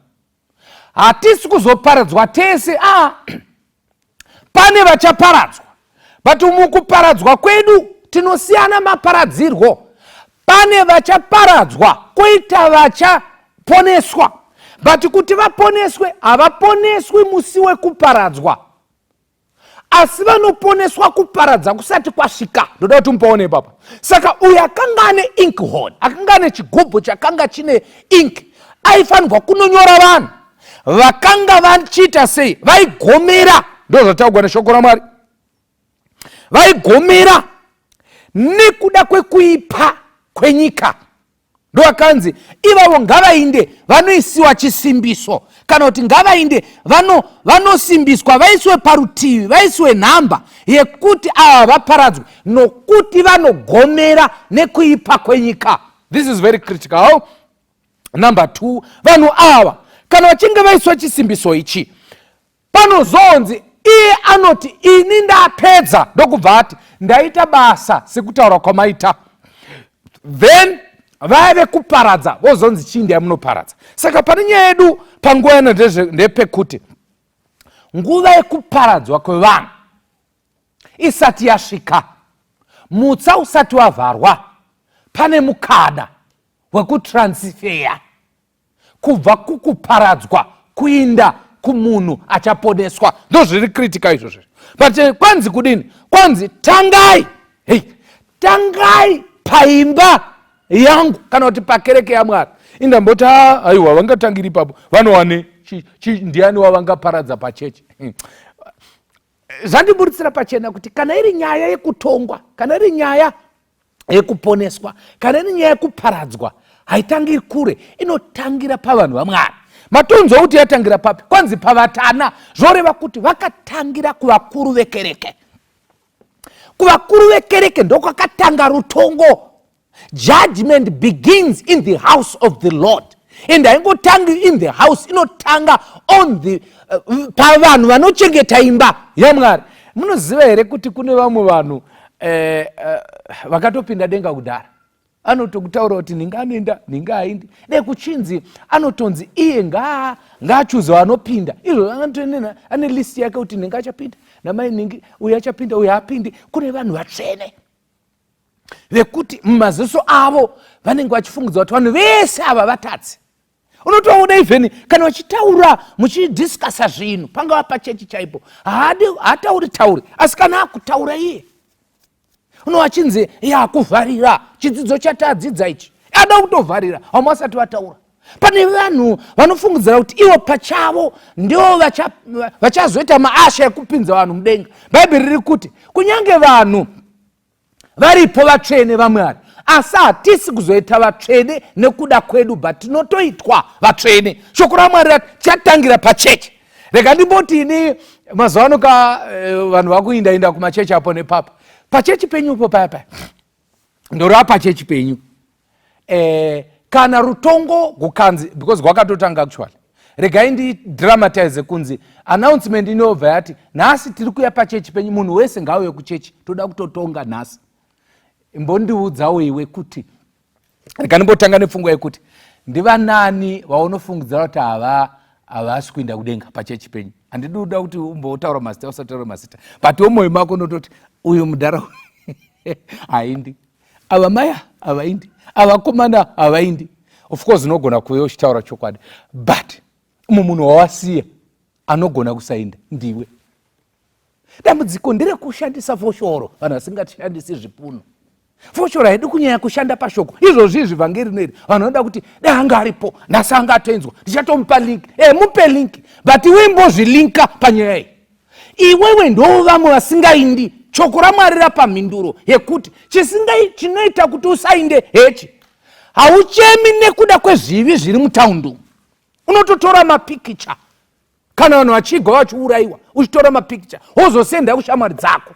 Hatisi kuzoparadzwa tese. Pane vachaparadzwa. But mukuparadzwa kwedu tinosiyana maparadzirwo. Pane vachaparadzwa, koita vachaponeswa. But kuti vaponeswe, havaponeswi musi wekuparadzwa, asi vanoponeswa kuparadza kusati kwasvika. Ndoda kuti mupaone papa. Saka uyu akanga ane inkhorn, akanga ane chigubhu chakanga chine ink, aifanirwa kunonyora vanhu vakanga vachiita sei, vaigomera. Ndo zvataugwa neshoko raMwari. Vaigomera nekuda kwekuipa kwenyika. Ndo akanzi ivavo ngavainde vanoisiwa chisimbiso, kana kuti ngavainde vanosimbiswa, vaiswe parutivi, vaiswe nhamba yekuti ava vaparadzwe, nokuti vanogomera nekuipa kwenyika. This is very critical. Number 2, vanhu ava kana vachinge vaiswa chisimbiso ichi, panozonzi iye anoti ini ndapedza, ndokubva ati ndaita basa sekutaura kwamaita. Then vave kuparadza, vozonzi chii ndiyamunoparadza. Saka pane nyaya yedu panguva ino ndepekuti nguva yekuparadzwa kwevanhu isati yasvika, mutsa usati wavharwa, pane mukana wekutransifeya kubva kukuparadzwa kuinda kumunhu achaponeswa. Ndo zviri kritika izvozvo. But kwanzi kudini? Kwanzi tangai, tangai paimba yangu, kana kuti pakereke yaMwari. Indamboti aiwa vangatangiri papo, vanowane ndiani wavangaparadza pachechi. Zvandiburitsira pachena kuti kana iri nyaya yekutongwa, kana iri nyaya yekuponeswa, kana iri nyaya yekuparadzwa, haitangiri kure, inotangira pavanhu vaMwari. Matonzo kuti yatangira papi? Kwanzi pavatana. Zvoreva kuti vakatangira kuvakuru vekereke. Kuvakuru vekereke ndokwakatanga rutongo. Judgment begins in the house of the Lord. And haingotangi in the house, inotanga on the pavanhu vanochengeta imba yaMwari. Munoziva here kuti kune vamwe vanhu vakatopinda denga kudhara, anotokutaura kuti ninganenda ningaindi, nekuchinzi anotonzi iye ngaachuze vanopinda. Izvo anotonena ane list yake kuti ningachapinda, namai ningi uyu achapinda, uyu haapindi. Kune vanhu vatsvene vekuti mumaziso avo vanenge vachifungidza kuti vanhu vese ava vatadzi. Unotoona even kana vachitaura muchidhiskasa zvinhu pangava pachechi chaipo, haatauri asi kana akutaura iye unovachinzi yakuvharira chidzidzo chatadzidza ichi, ada kutovharira vamwe vasati vataura. Pane vanhu vanofungidzira kuti ivo pachavo ndio vachazoita maasha ekupinza vanhu mudenga. Bhaibheri riri kuti kunyange vanhu varipo vatsvene vaMwari, asi hatisi kuzoita vatsvene nekuda kwedu, but tinotoitwa vatsvene. Shoko raMwari chatangira pachechi. Rega ndimboti ini mazuva ano vanhu vakuinda kumachechi apo nepapa, pachechi penyu po paya ndorava pachechi penyu, kana rutongo gukanzi, because gwakatotanga actually, regai ndidramatize kunzi announcement inobva yati nhasi tiri kuya pachechi penyu, munhu wese ngaauye kuchechi, toda kutotonga nhasi. Mbondiudzawo iwe kuti, rega ndimbotanga nepfungwa yekuti ndivanani vaunofungidzira kuti havasi kuinda kudenga pachechi penyu. Handidi kuda kuti umbotaura mazita usataura mazita, but omwoyo mako unototi uyu mudhara haindi, ava maya havaindi, avakomana havaindi. Of course unogona kuve uchitaura chokwadi, but munhu wawasiya anogona kusainda ndiwe. Dambudziko nderekushandisa foshoro, vanhu vasingashandisi zvipunu. Foshoro haidi kunyanya kushanda pashoko. Izvozvi zvivhangeri neri vanhu vanoda kuti anga aripo, nhasi anga atoenzwa, ndichatomupa link. Mupe link, but iwe imbozvilinka panyaya iyi. Iwewe ndo vamwe vasingaindi. Shoko raMwari rapa mhinduro yekuti chinoita kuti usainde hechi. hauchemi nekuda kwezvivi zviri mutaundi. Unototora mapikicha kana vanhu vachigwa vachiuraiwa, uchitora mapikicha wozosenda kushamwari dzako.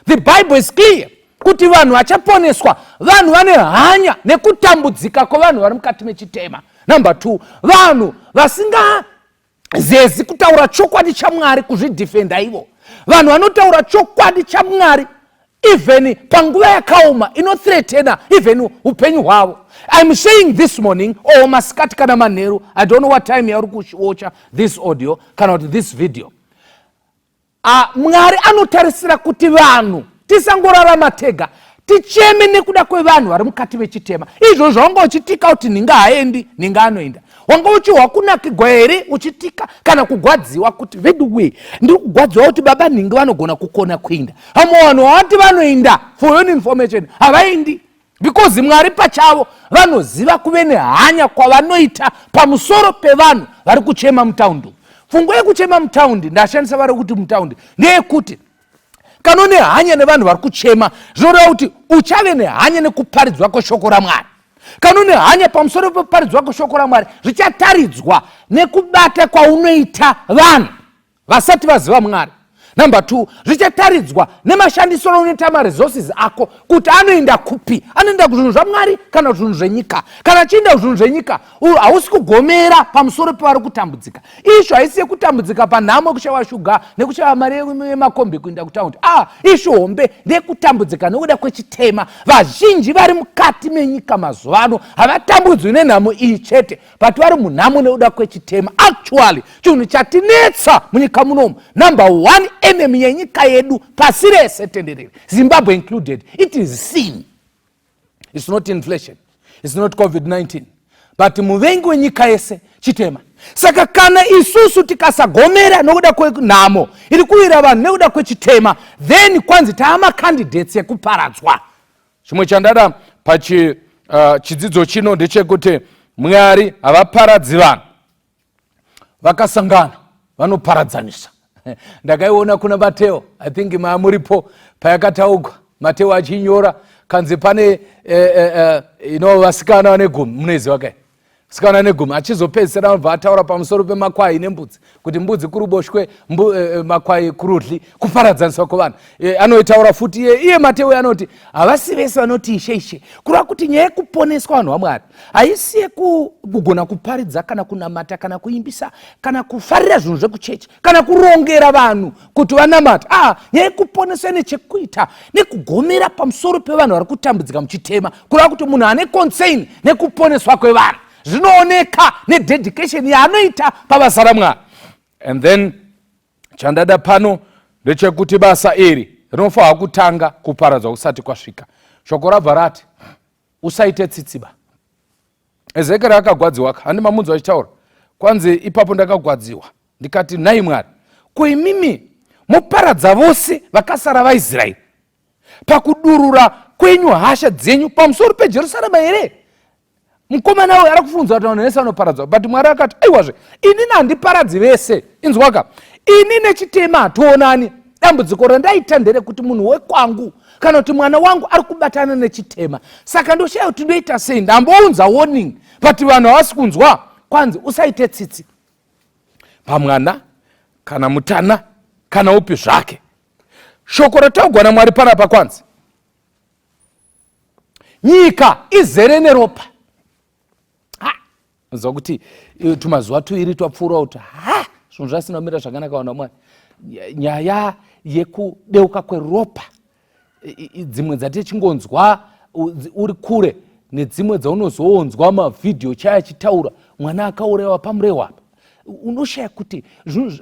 The Bible is clear kuti vanhu vachaponeswa vanhu vane hanya nekutambudzika kwavanhu vari mukati mechitema. Number 2, vanhu vasingazezi kutaura chokwadi chaMwari kuzvidhifenda ivo. Vanhu vanotaura chokwadi chaMwari even panguva yakaoma inothreatena even upenyu hwavo. I'm saying this morning or masikati kana manheru, I don't know what time yauri kuwatcha this audio kana kuti this video. Mwari anotarisira kuti vanhu tisangorarama tega, ticheme nekuda kwevanhu vari mukati mechitema. Izvo zvawanga uchitika kuti ninga haendi ninga anoenda, wanga uchihwa kunakigwa here uchitika kana kugwadziwa kuti veduwe ndiri kugwadziwa kuti baba ninga vanogona kukona kuinda. Hamwe vanhu vati vanoinda, for your information, havaendi because Mwari pachavo vanoziva kuve nehanya kwavanoita pamusoro pevanhu vari kuchema mutaundi. Fungo yekuchema mutaundi, ndashandisa vari kuti mutaundi, ndeyekuti kana une hanya nevanhu vari kuchema, zvinoreva kuti uchave nehanya nekuparidzwa kweshoko raMwari. Kana une hanya pamusoro pekuparidzwa kweshoko raMwari, zvichataridzwa nekubata kwaunoita vanhu vasati vaziva Mwari. Number 2, zvichataridzwa nemashandisiro aunoita maresources ako kuti anoenda kupi, anoenda kuzvinhu zvaMwari kana kuzvinhu zvenyika. Kana achienda kuzvinhu zvenyika, hausi kugomera pamusoro pevari kutambudzika. Ishu haisi yekutambudzika panhamo, kushava shuga nekushava mari yemakombi kuenda kutaundi. Ishu hombe ndekutambudzika nekuda kwechitema. Vazhinji vari mukati menyika mazuva ano havatambudzwi nenhamo iyi chete, but vari munhamo nekuda kwechitema. Actually, chinhu chatinetsa munyika munomu, number 1 enemy yenyika yedu pasi rese tenderere, Zimbabwe included, it is sin. It's not inflation, it's not COVID-19, but muvengi wenyika yese chitema. Saka kana isusu tikasagomera nekuda kwenhamo iri kuwira vanhu nekuda kwechitema, then kwanzi taama candidates yekuparadzwa. Chimwe chandada pachidzidzo chino ndechekuti Mwari havaparadzi vanhu, vakasangana vanoparadzanisa. Ndakaiona kuna Mateo, I think maamuripo payakataugwa, Mateo achinyora kanzi pane vasikana vane 10 munezi wake, vasikana vane 10, achizopedzisira vanobva ataura pamusoro pemakwai nembudzi, kuti mbudzi kuruboshwe, makwai kurudyi, kuparadzaniswa kwavanhu. Anoitaura futi iye Mateo anoti havasi vese vanoti ishe ishe, kureva kuti nyaya yekuponeswa vanhu vaMwari haisi yekugona kuparidza kana kunamata kana kuimbisa kana kufarira zvinhu zvekuchechi kana kurongera vanhu kuti vanamata. Nyaya yekuponeswa nechekuita nekugomera pamusoro pevanhu vari kutambudzika muchitema, kureva kuti munhu ane concern nekuponeswa kwevanhu, zvinooneka nededication yaanoita pabasa raMwari. And then chandada pano ndechekuti basa iri rinofanira kutanga kuparadzwa kusati kwasvika. Shoko rabva rati usaite tsitsiba. Ezekieri akagwadziwa, handi mamunzo achitaura, kwanzi ipapo ndakagwadziwa ndikati nhai Mwari, ko imimi moparadza vose vakasara vaIsraeri pakudurura kwenyu hasha dzenyu pamusoro peJerusarema here? Mukomana uyu ari kufunza kuti vanhu vese vanoparadzwa, but Mwari akati aiwazve, ini handiparadzi vese. Inzwaka, ini nechitema hatoonani. Dambudziko randaita nderekuti munhu wekwangu kana kuti mwana wangu ari kubatana nechitema, saka ndoshaya kuti ndoita sei. Ndambounza warning, but vanhu havasi kunzwa. Kwanzi usaite tsitsi pamwana kana mutana kana upi zvake. Shoko rataugwa naMwari panapa kwanzi, nyika izere neropa. Zva kuti tumazuva tuiri twapfuura kuti zvinhu zvasina kumira zvakanaka vanhu vaMwari. Nyaya yekudeuka kweropa, dzimwe dzatichingonzwa uri kure nedzimwe dzaunozonzwa mavhidhiyo chaya chitaura mwana akaurayiwa pamurewa apa, unoshaya kuti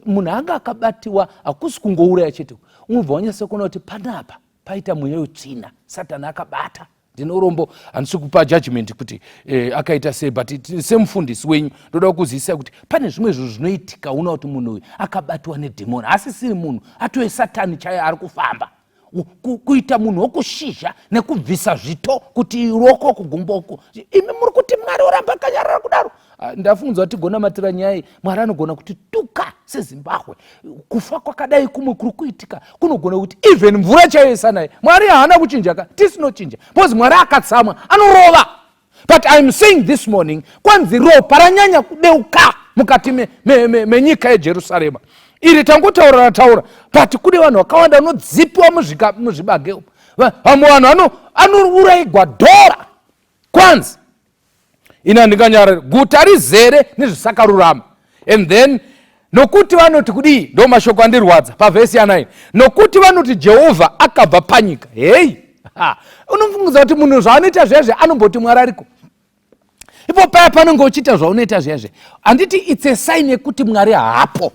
munhu anga akabatiwa hakusi kungouraya chete, unobva wanyasa kuona kuti panapa paita mweya wetsvina Satani akabata. Ndinorombo handisi kupa judgment kuti akaita sei, but semufundisi wenyu ndoda kuzivisa kuti pane zvimwe zvinhu zvinoitika una kuti munhu uyu akabatwa nedhimoni, asi siri munhu atove Satani chaiye ari kufamba kuita munhu wokushizha nekubvisa zvito kuti roko kugumboko. Imi muri kuti Mwari oramba akanyarara kudaro? Ndafunza kuti tigona matira nyaya, Mwari anogona kuti tuka seZimbabwe, kufa kwakadai kumwe kuri kuitika kunogona kuti even mvura chaiyo isanayi, Mwari haana kuchinja ka, tisinochinja, because Mwari akatsamwa anorova. But I'm saying this morning, kwanzi ropa ranyanya kudeuka mukati menyika yeJerusarema. Iri tangotaura, but kune vanhu vakawanda vanodzipiwa muzvibage. Vamwe vanhu anourayigwa dhora. Kwanzi ina ndinganyarara guta rizere nezvisakarurama. And then nokuti vanoti kudii, ndo mashoko andirwadza pavhesi ya9. Nokuti vanoti Jehovha akabva panyika. Hey, unomfungudza kuti munhu zvaanoita zvezve anomboti Mwari ariko. Ipo paya panenge uchita zvaunoita zvezve, anditi it's a sign yekuti Mwari haapo.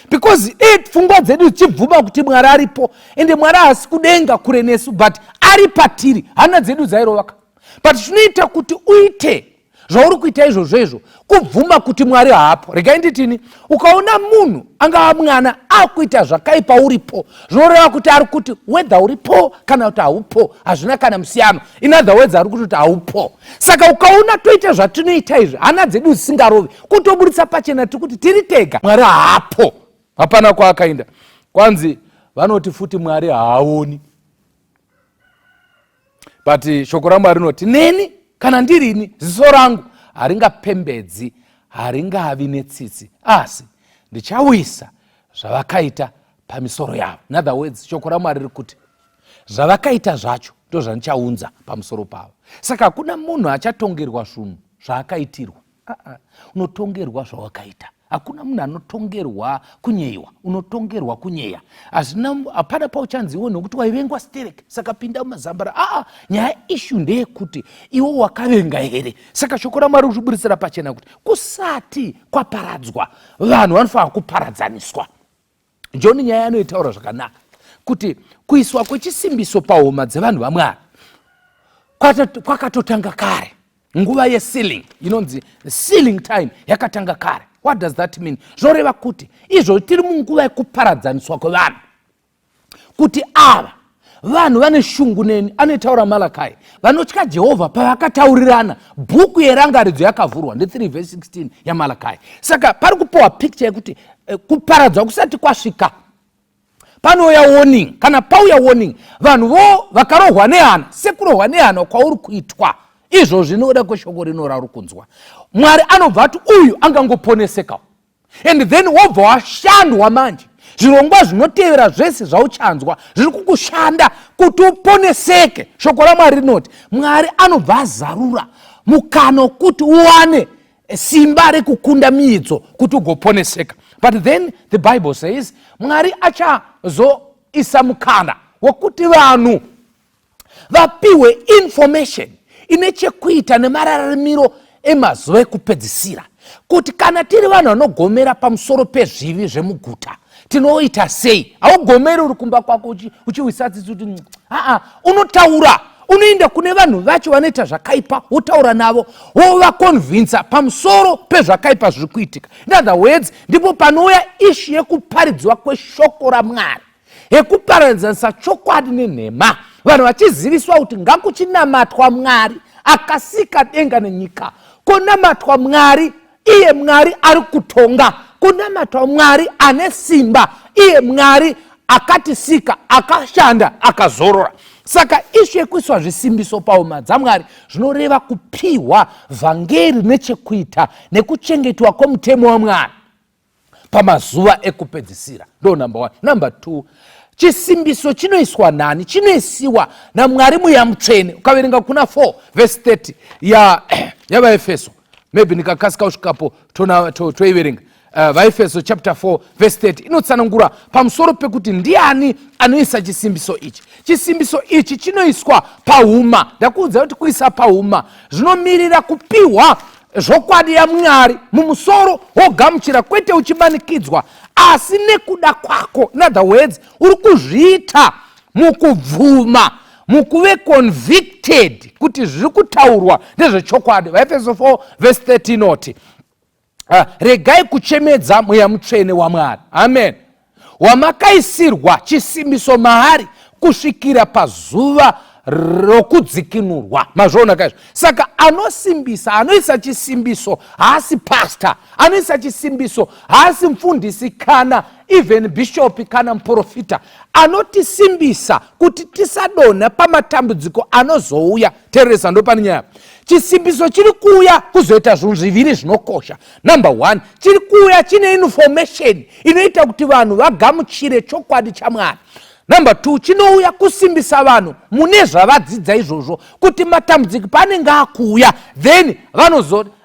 Because pfungwa dzedu dzichibvuma kuti Mwari aripo, ende Mwari haasi kudenga kure nesu, but ari patiri, hana dzedu dzairovaka. But zvinoita kuti uite zvauri kuita izvozvo kubvuma kuti Mwari haapo. Regai nditini, ukaona munhu angava mwana akuita zvakaipa uripo, zvinoreva kuti ari kuti whether uripo kana kuti haupo hazvina kana musiyano. In other words, ari kuti haupo. Saka ukaona toita zvatinoita izvi, hana dzedu dzisingarovi, kutoburitsa pachena kuti tiri tega, Mwari haapo. Hapana kwaakaenda. Kwanzi vanoti futi Mwari haaoni. But shoko raMwari rinoti neni kana ndirini ziso rangu haringapembedzi, haringavi netsitsi, asi ndichawisa zvavakaita pamisoro yavo. In other words, shoko raMwari riri kuti zvavakaita zvacho ndo zvandichaunza pamusoro pavo. Saka hakuna munhu achatongerwa zvinhu zvaakaitirwa. Unotongerwa zvawakaita. Hakuna munhu anotongerwa kunyeyiwa, unotongerwa kunyeya. Hapana pauchanziwo nokuti waivengwa stereke saka pinda mumazambara. Nyaya ishu ndeyekuti iwe wakavenga here. Saka shoko raMwari kuchiburisira pachena kuti kusati kwaparadzwa vanhu vanofanira kuparadzaniswa. John nyaya anoitaura zvakanaka kuti kuiswa kwechisimbiso pahuma dzevanhu vaMwari kwakatotanga kare. Nguva yesealing, inonzi sealing time yakatanga kare. What does that mean? Zvoreva kuti izvo tiri munguva yekuparadzaniswa kwevanhu. Kuti ava vanhu vane shungu neni, anotaura Malakai, vanotya Jehovha pavakataurirana, bhuku yerangaridzo yakavhurwa, ndi 3:16 yaMalakai. Saka pari kupiwa picture yekuti kuparadzwa kusati kwasvika panouya warning. Kana pauya warning, vanhu vo vakarohwa nehana, sekurohwa nehana kwauri kuitwa, izvo zvinoda kweshoko rinorari kunzwa. Mwari anobva ati uyu angangoponeseka. And then wobva washandwa manje. Zvirongwa zvinotevera zvese zvauchanzwa zviri kukushanda kuti uponeseke. Shoko raMwari rinoti Mwari anobva azarura mukano kuti uwane simba rekukunda miidzo kuti ugoponeseka. But then the Bible says Mwari achazoisa mukana wokuti vanhu vapiwe information ine chekuita nemararamiro emazuva ekupedzisira. Kuti kana tiri vanhu vanogomera pamusoro pezvivi zvemuguta, tinoita sei? Haugomeri uri kumba kwako uchiwisa tsitsi kuti unotaura, unoenda kune vanhu vacho vanoita zvakaipa, wotaura navo, wovakonvinza pamusoro pezvakaipa zviri kuitika. In other words, ndipo panouya ishi yekuparidzwa kweshoko raMwari, yekuparadzanisa chokwadi nenhema, vanhu vachiziviswa kuti ngakuchinamatwa Mwari akasika denga nenyika, kunamatwa Mwari iye Mwari ari kutonga, kunamatwa Mwari ane simba, iye Mwari akatisika, akashanda, akazorora. Saka ishu yekuiswa zvisimbiso pahuma dzaMwari zvinoreva kupiwa vhangeri nechekuita nekuchengetwa kwomutemo waMwari pamazuva ekupedzisira. Ndo number 1. Number 2, chisimbiso chinoiswa nani? Chinoisiwa naMwari muya mutsvene. Ukaverenga kuna 4:30 yavaEfeso, maybe nikakasika kusvikapo toiverenga vaEfeso chapter 4:30 inotsanangura pamusoro pekuti ndiani anoisa chisimbiso ichi. Chisimbiso ichi chinoiswa pahuma. Ndakuudza kuti kuisa pahuma zvinomirira kupiwa zvokwadi yaMwari mumusoro wogamuchira, kwete uchimanikidzwa asi nekuda kwako. In other words, uri kuzviita mukubvuma, mukuve convicted kuti zviri kutaurwa ndezvechokwadi. vaEfeso 4:30 inoti regai kuchemedza mweya mutsvene waMwari, amen, wamakaisirwa chisimbiso mahari kusvikira pazuva rokudzikinurwa. Mazvona kaizvo. Saka anosimbisa, anoisa chisimbiso haasi pastor, anoisa chisimbiso haasi mfundisi kana even bishop kana muprofita. Anotisimbisa kuti tisadonha pamatambudziko anozouya. Teresa ndo pane nyaya. Chisimbiso chiri kuuya kuzoita zvinhu zviviri zvinokosha. Number 1, chiri kuuya chine information inoita kuti vanhu vagamuchire chokwadi chaMwari. Number 2, chinouya kusimbisa vanhu mune zvavadzidza izvozvo kuti matambudziko paanenge akuuya then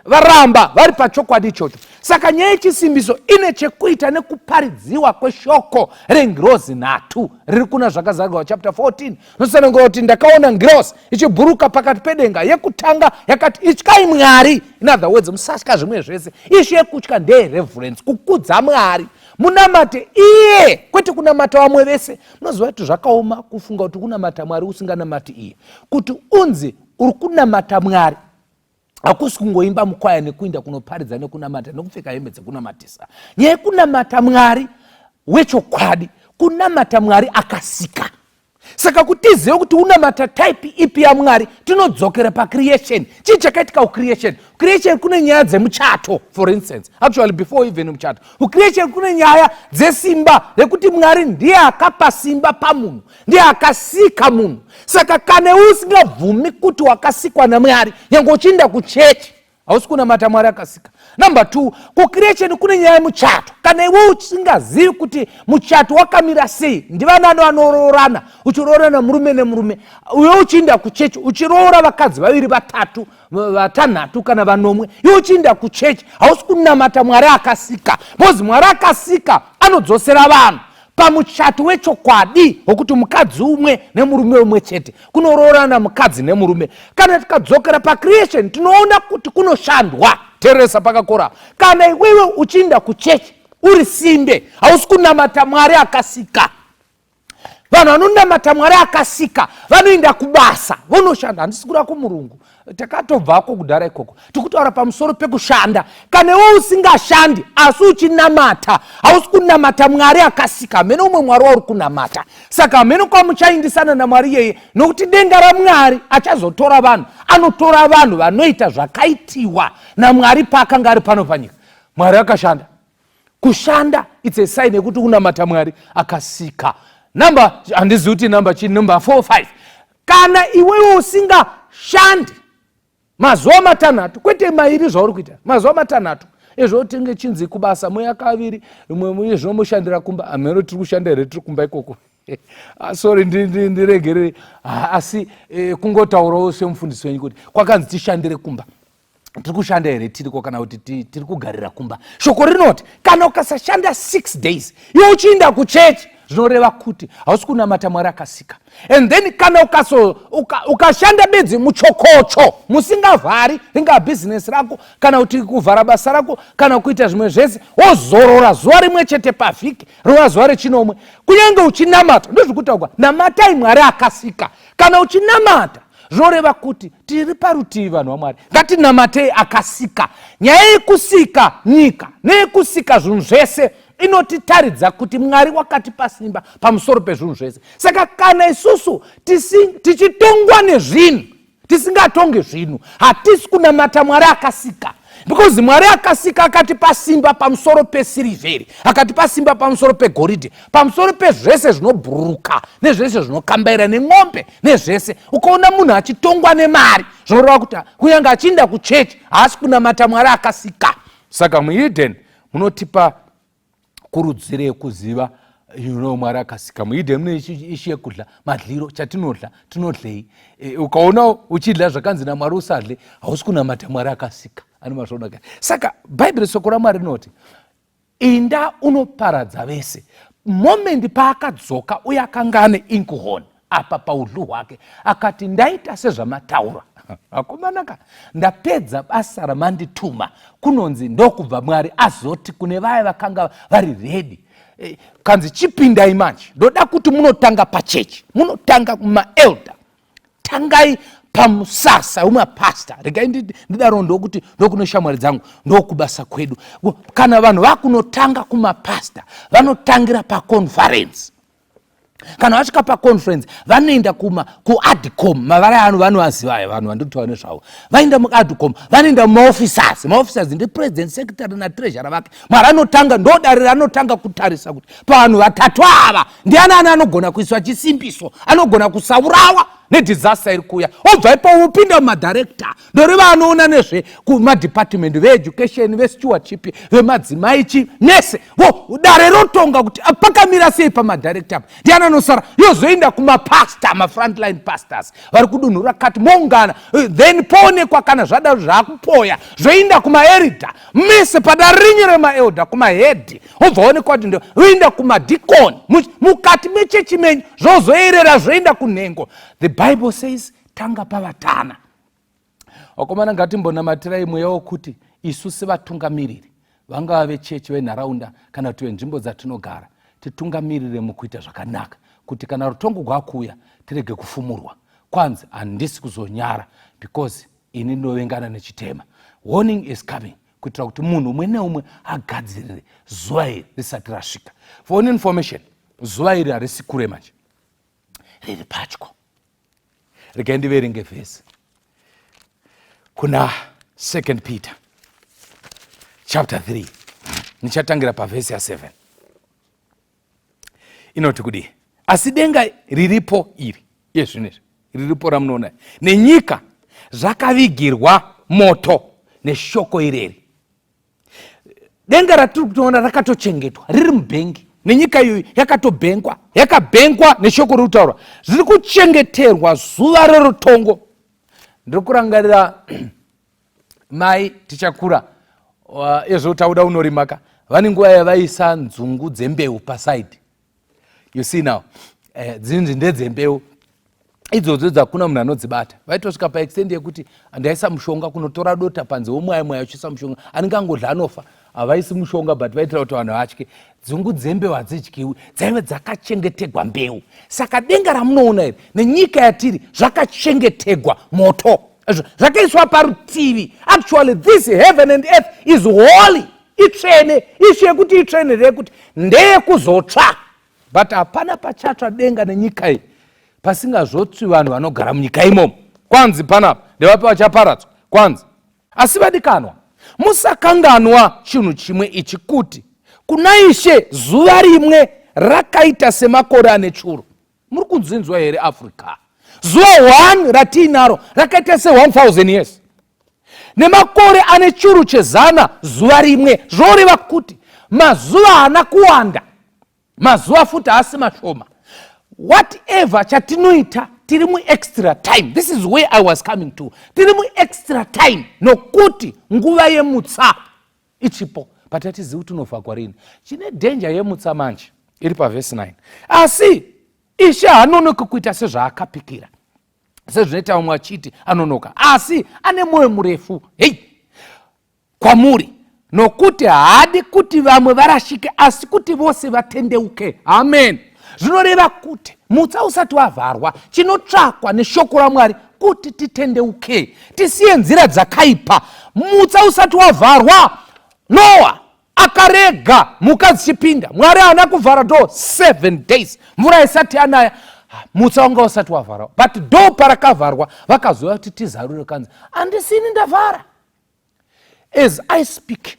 varamba vari pachokwadi ichocho. Saka nyaya yechisimbiso ine chekuita nekuparidziwa kweshoko rengirozi nhatu riri kuna zvakazarurwa chapter 14. Nosanangura kuti ndakaona ngirozi ichibhuruka pakati pedenga. Yekutanga yakati ityai Mwari, in other words musatya zvimwe zvese. Ishe yekutya ndereverence, kukudza Mwari, munamate iye kwete kunamata vamwe vese. Munoziva kuti zvakaoma kufunga kuti kunamata Mwari usinganamati iye. Kuti unzi uri kunamata Mwari hakusi kungoimba mukwaya nekuinda kunoparidza nekunamata nekupfeka hembe dzekunamatisa. Nyaya yekunamata Mwari wechokwadi, kunamata Mwari akasika. Saka kuti tizive kuti unamata type ipi yaMwari, tinodzokera pacreation. Chii chakaitika kucreation? Creation kune nyaya dzemuchato, for instance, actually before even muchato. Kucreation kune nyaya dzesimba rekuti Mwari ndiye akapa simba pamunhu, ndiye akasika munhu. Saka kana usingabvumi kuti wakasikwa naMwari, nyange uchienda kuchechi hausi kunamata Mwari akasika. Number 2, kucreation kune nyaya yemuchato. Kana iwe usingazivi kuti muchato wakamira sei, ndivanano vanoroorana, uchiroorana murume nemurume, uye uchienda kuchechi uchiroora vakadzi vaviri vatatu vatanhatu kana vanomwe, iwe uchienda kuchechi hausi kunamata Mwari akasika. Because Mwari akasika anodzosera vanhu pamuchato wechokwadi wokuti mukadzi umwe nemurume umwe chete, kunoroorana mukadzi nemurume. Kana tikadzokera pacreation tinoona kuti kunoshandwa. Teresa pakakora. Kana iwewe uchienda kuchechi uri simbe hausi kunamata Mwari akasika. Vanhu vanonamata Mwari akasika vanoenda kubasa, vonoshanda. Handisi kuda kumurungu, takatobvako kudhara ikoko, tikutaura pamusoro pekushanda. Kana iwe usingashandi asi uchinamata hausi kunamata Mwari akasika. Mene umwe Mwari wauri kunamata. Saka mene kwamuchaindisana naMwari yeye, nokuti denga raMwari achazotora vanhu, anotora vanhu vanoita zvakaitiwa naMwari paakanga ari pano panyika. Mwari akashanda. Kushanda it's a sign yekuti unamata Mwari akasika. Handizivi kuti number 4 5. Kana iwewe usingashandi mazuva matanhatu, kwete mairi zvauri kuita, mazuva matanhatu ezvotinge chinzi kubasa mweya kaviri, rimwe muye zvinomushandira kumba. Ameno tiri kushanda here tiri kumba ikoko. Sorry ndiregerere, asi kungotaurawo semufundisi wenyu kuti kwakanzi tishandire kumba. Tiri kushanda here tiriko kana kuti tiri kugarira kumba? Shoko rinoti kana ukasashanda 6 days iwe uchienda kuchechi, zvinoreva kuti hausi kunamata Mwari akasika. And then kana ukashanda bedzi muchokocho, musingavhari ringa business rako kana kuti kuvhara basa rako kana kuita zvimwe zvese, wozorora zuva rimwe chete pavhiki, rova zuva rechinomwe, kunyange uchinamata. Ndozvokutaurwa namatai Mwari akasika. Kana uchinamata zvoreva kuti tiri parutivi vanhu vaMwari, ngatinamatei akasika. Nyaya yekusika nyika neyekusika zvinhu zvese inotitaridza kuti Mwari wakatipa simba pamusoro pezvinhu zvese. Saka kana isusu tichitongwa nezvinhu tisingatonge zvinhu, hatisi kunamata Mwari akasika. Because Mwari akasika akatipa simba pamusoro pesirivheri, akatipa simba pamusoro pegoridhe, pamusoro pezvese zvinobhuruka nezvese zvinokambaira nemombe nezvese. Ukaona munhu achitongwa nemari, zvinoreva kuti kunyange achienda kuchechi haasi kunamata Mwari akasika. Saka muEden munotipa kurudziro yekuziva Mwari akasika. MuEden mune ishi yekudla, madliro, chatinodla tinodlei. Ukaona uchidla zvakanzi naMwari usadle hausi kunamata Mwari akasika. Saka Bhaibheri soko raMwari rinoti inda unoparadza vese. Moment paakadzoka uye akanga ane inkhorn apa paudlu hwake, akati ndaita sezvamataura akomanaka, ndapedza basa ramandituma, kunonzi ndokubva Mwari azoti kune vaya vakanga vari ready. Kanzi chipindai manje, ndoda kuti munotanga pachechi, munotanga kumaelda, tangai pamusasa umapasta. Regai ndidaro ndokuti ndokuno shamwari dzangu ndokubasa kwedu. Kana vanhu vakunotanga kumapasta, vanotangira paconference. Kana vasvika paconference vanoenda kuadcom, mavara anu vanovaziva vanhu vandikutaura nezvavo. Vaenda muadcom, vanoenda mumaofficers. Maofficers ndepresident, secretary natreasurer vake. Mwari anotanga, ndodare ranotanga kutarisa kuti pavanhu vatatu ava ndiani anogona kuiswa chisimbiso, anogona kusaurawa nedisaster iri kuuya. Obva ipo upinda mumadirector, ndori vanoona nezve kumadepartment veeducation, vestewardship, vemadzimai nese. Dare rotonga kuti pakamira sei pamadirector. Ndiani anosara yozoenda kumapastor, mafrontline pastors vari kudunhu rakati moungana, then poonekwa kana zvada zvakupoya zvoenda kumaerida mese padare rinyi remaelda kumahedhi. Obva onekwa kuti voenda kumadikoni mukati mechechi menyu zvozoerera zvoenda kunhengo. The Bible says tanga pavatana. Wakomana ngatimbonamatirai mweya wokuti isu sevatungamiriri vangava vechechi, venharaunda kana kuti venzvimbo dzatinogara, titungamirire mukuita zvakanaka kuti kana rutongo rwakuuya tirege kufumurwa. Kwanza handisi kuzonyara because ini ndovengana nechitema. Warning is coming kuitira kuti munhu umwe neumwe agadzirire zuva iri risati rasvika. For one information, zuva iri harisi kure manje, riri patyo. Regai ndiverenge vhesi kuna 2 Peter chapter 3 nichatangira pavhesi ya7. Inoti kudii? Asi denga riripo iri yezvinezvi riripo ramunoona nenyika zvakavigirwa moto neshoko ireri. Denga ratiri kutoona rakatochengetwa riri mubhengi, nenyika iyoyi yakabhenkwa neshoko riri kutaurwa, zviri kuchengeterwa zuva rerutongo. Ndiri kurangarira mai tichakura ezvotauda unorimaka vane nguva yavaisa nzungu dzembeu pasaidi. You see now, dzinzi ndedzembeu idzodzo dzakuna munhu anodzibata. Vaitosvika paextendi yekuti ndaisa mushonga kunotora dota panze womwaya uchisa mushonga, anenge angodla anofa. Havaisi mushonga but vaitira kuti vanhu vatye. Dzungu dzembeu hadzidyiwi, dzaive dzakachengetegwa mbeu. Saka denga ramunoona iri nenyika yatiri zvakachengetegwa moto, zvakaiswa parutivi. Actually this heaven and earth is holy, itsvene. Ishu yekuti itsvene rekuti ndeyekuzotsva, but hapana pachatsva denga nenyika iyi pasingazotsvi vanhu vanogara munyika imomo. Kwanzi panapa ndevapi vachaparadzwa kwanzi. Asi vadikanwa, musakanganwa chinhu chimwe ichi kuti kuna Ishe zuva rimwe rakaita semakore ane churu. Muri kunzvinzwa here Africa? Zuva 1 ratiinaro rakaita se1000 years. Nemakore ane churu chezana zuva rimwe, zvoreva kuti mazuva haana kuwanda, mazuva futi haasi mashoma. Whatever chatinoita tiri mu extra time. This is where I was coming to. Tiri mu extra time nokuti nguva yemutsa ichipo. But hatizivi tinofa kwarini. Chine danger yemutsa manje iri pavhesi 9. Asi Ishe hanonoki kuita sezvaakapikira, sezvinoita vamwe vachiti anonoka, asi ane mwoyo murefu kwamuri, nokuti haadi kuti vamwe varashike asi kuti vose vatendeuke. Amen. Zvinoreva kuti mutsa usati wavharwa, chinotsvakwa neshoko raMwari kuti titendeuke, tisiye nzira dzakaipa. Mutsa usati wavharwa, Noa akarega mhuka dzichipinda. Mwari haana kuvhara do 7 days, mvura isati yanaya, mutsa wanga usati wavharwa. But do parakavharwa vakazova kuti tizarure kanzi handisini ndavhara. As I speak,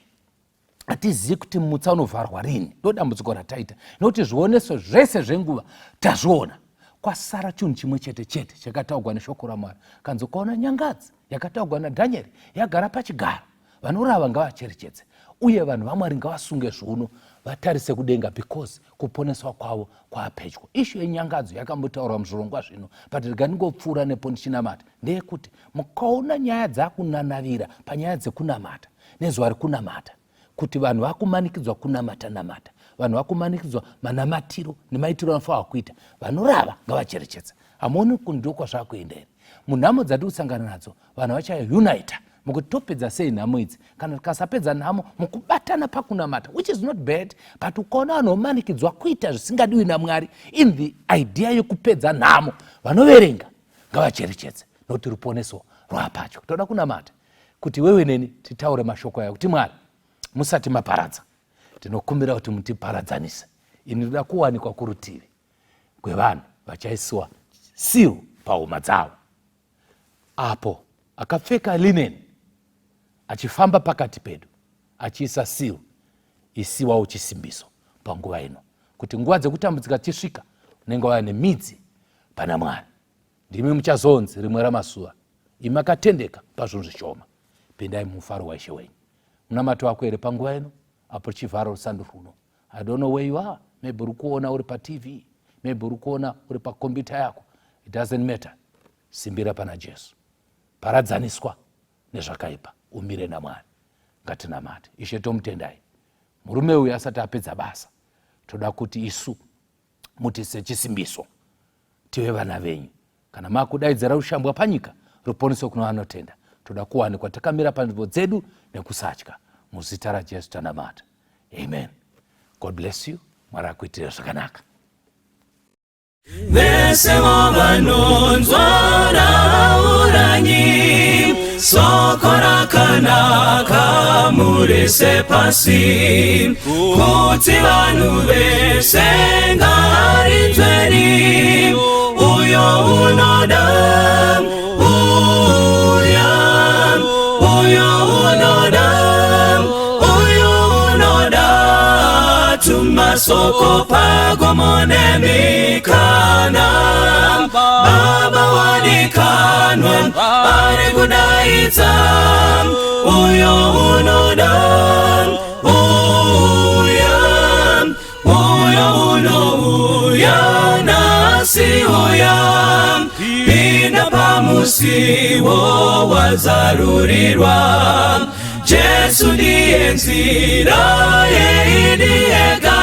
hatizivi kuti mutsa unovharwa rini. Ndodambudziko rataita, nokuti zvioneso zvese zvenguva tazviona. Kwasara chinhu chimwe chete chete chakataurwa neshoko raMwari. Kanzi ukaona nyangadzi yakataurwa naDhanieri yagara pachigaro, vanorava ngavacherechedze, uye vanhu vaMwari ngavasunge zviuno vatarise kudenga, because kuponeswa kwavo kwaapedyo. Ishu yenyangadzo yakambotaurwa muzvirongwa zvino, but ndingopfuura nepo ndichinamata ndeyekuti mukaona nyaya dzakunanavira panyaya dzekunamata nezuva rekunamata, kuti vanhu vakumanikidzwa kunamata-namata, vanhu vakumanikidzwa manamatiro nemaitiro anofanirwa kuita, vanorava ngavacherechedza. Hamuoni ndiko kwazvakuenda here? Munhamo dzati kusangana nadzo vanhu vachaunita mukuti topedza sei nhamo idzi, kana tikasapedza nhamo mukubatana pakunamata, which is not bad, but ukaona vanhu vomanikidzwa kuita zvisingadiwi naMwari in the idea yekupedza nhamo, vanoverenga ngavacherechedze, nokuti ruponeso rwapatyo. Toda kunamata kuti wewe neni titaure mashoko aya kuti Mwari, musati maparadza, tinokumbira kuti mutiparadzanise. Ini ndoda kuwanikwa kurutivi. kwevanhu vachaisiwa seal pahuma dzavo. Apo akapfeka linen achifamba pakati pedu achiisa seal isiwawo chisimbiso panguva ino, kuti nguva dzekutambudzika tisvika unenge wava nemidzi pana Mwari. Ndimi muchazonzi rimwe ramasuva, imi makatendeka pazvinhu zvishoma, pindai mufaro waishe wenyu. Munamato wako here panguva ino apo chivharo rusando runo? I don't know where you are. Maybe uri kuona uri pa-TV, maybe uri kuona uri pakombiyuta yako. It doesn't matter. Simbira pana Jesu, paradzaniswa nezvakaipa, umire naMwari. Ngatinamate. Ishe tomutendai. Murume uyu asati apedza basa, toda kuti isu mutise chisimbiso, tive vana venyu. Kana makudaidzira rushambwa panyika ruponeso kuno vanotenda, toda kuwanikwa takamira panzvimbo dzedu nekusatya. Muzita raJesu tanamata. Amen. God bless you. Mwari akuitire zvakanaka. Vese vanonzwa uranyi, soko rakanaka murise pasi, kuti vanhu vese ngarinzweni, uyo unoda, uyo unoda, tumasoko pagomonemikana, Baba wadikanwa ari kudaidza, uyo unoda, uyo unouya nasi uya, pinda pamusiwo wazarurirwa, Jesu ndiye nzira yeidiyega,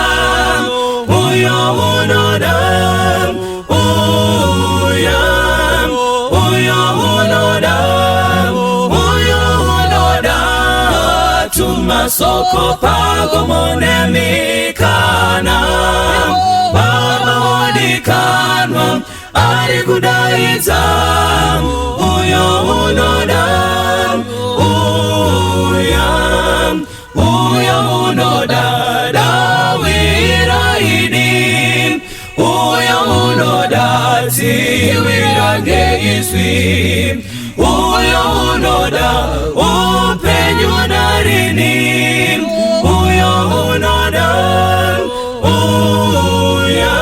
uyo unoda, uyo unoda, tumasoko pagomonemikana, Baba wadikanwa ari kudaidza, uyo unoda, uyo unoda dawiraini, uyo unoda dziwira ngeizwi, uyo unoda upenyu narini, uyo unoda, uyo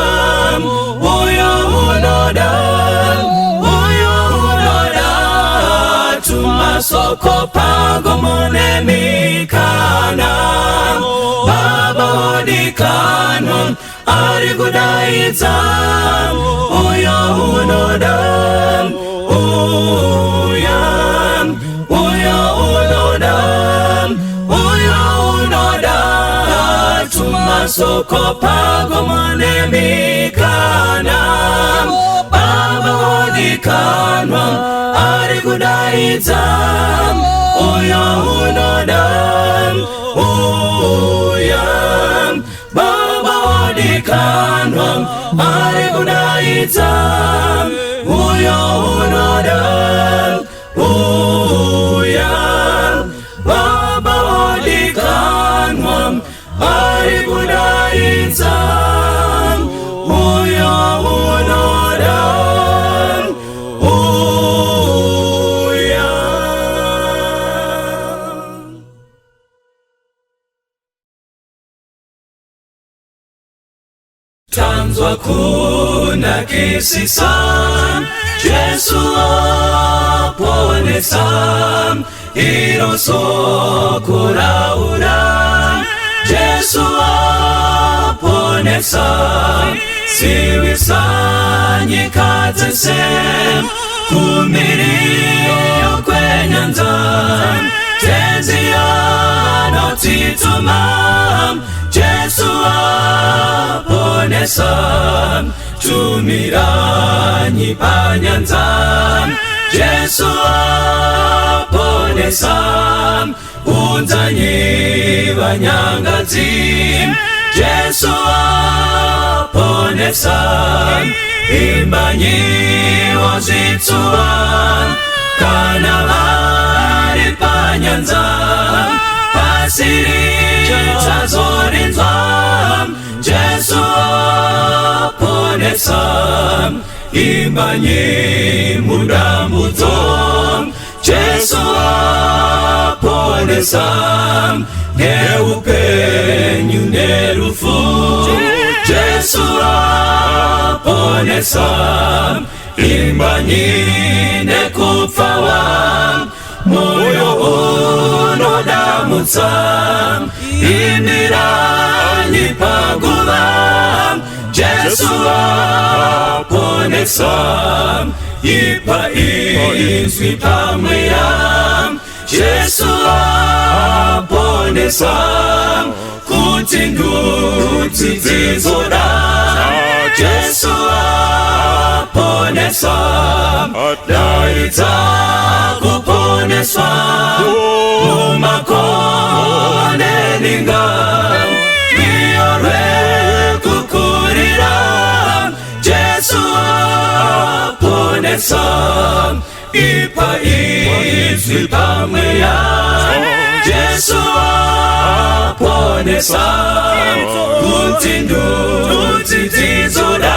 unoda, tumasoko pagomonemikana, Baba wadikanwa ari kudaidza, uyo unoda, uyo unoda, tumasoko pagomonemikana, Baba wadikanwa ari kudaidza, uyo unoda, Baba wadikanwa ari kudaidza, uyo unoda, Baba wadikanwa ari kudaidza, uyo unoda, tanzwa kunakisisa, Jesu aponesa, iro soko raura, Jesu aponesa, siwisa nyika dzese, kumiriyo kwenyanza, tenzi anotituma, Jesu aponesa, tumiranyi panyanza, Jesu aponesa, unzanyi vanyangadzi, Jesu aponesa, imbanyi wozitsuwa, kana vari panyanza, pasiri chazorinzwa, Jesu aponesa. aponesa, imbanyi mudambudzo. Jesu aponesa, neupenyu nerufu. Jesu aponesa, imbanyi nekufawa. Moyo unodamutsa, indiranyi paguva. Jesu aponesa, ipa izwi pamweya. Jesu aponesa, kuti ndudzi dzizoda. Jesu aponesa, daidza kuponeswa. Mumakone ninga, miore kukurira. Jesu aponesa, ipa izwi pamweya. Jesu aponesa, kuti ndudzi dzizoda.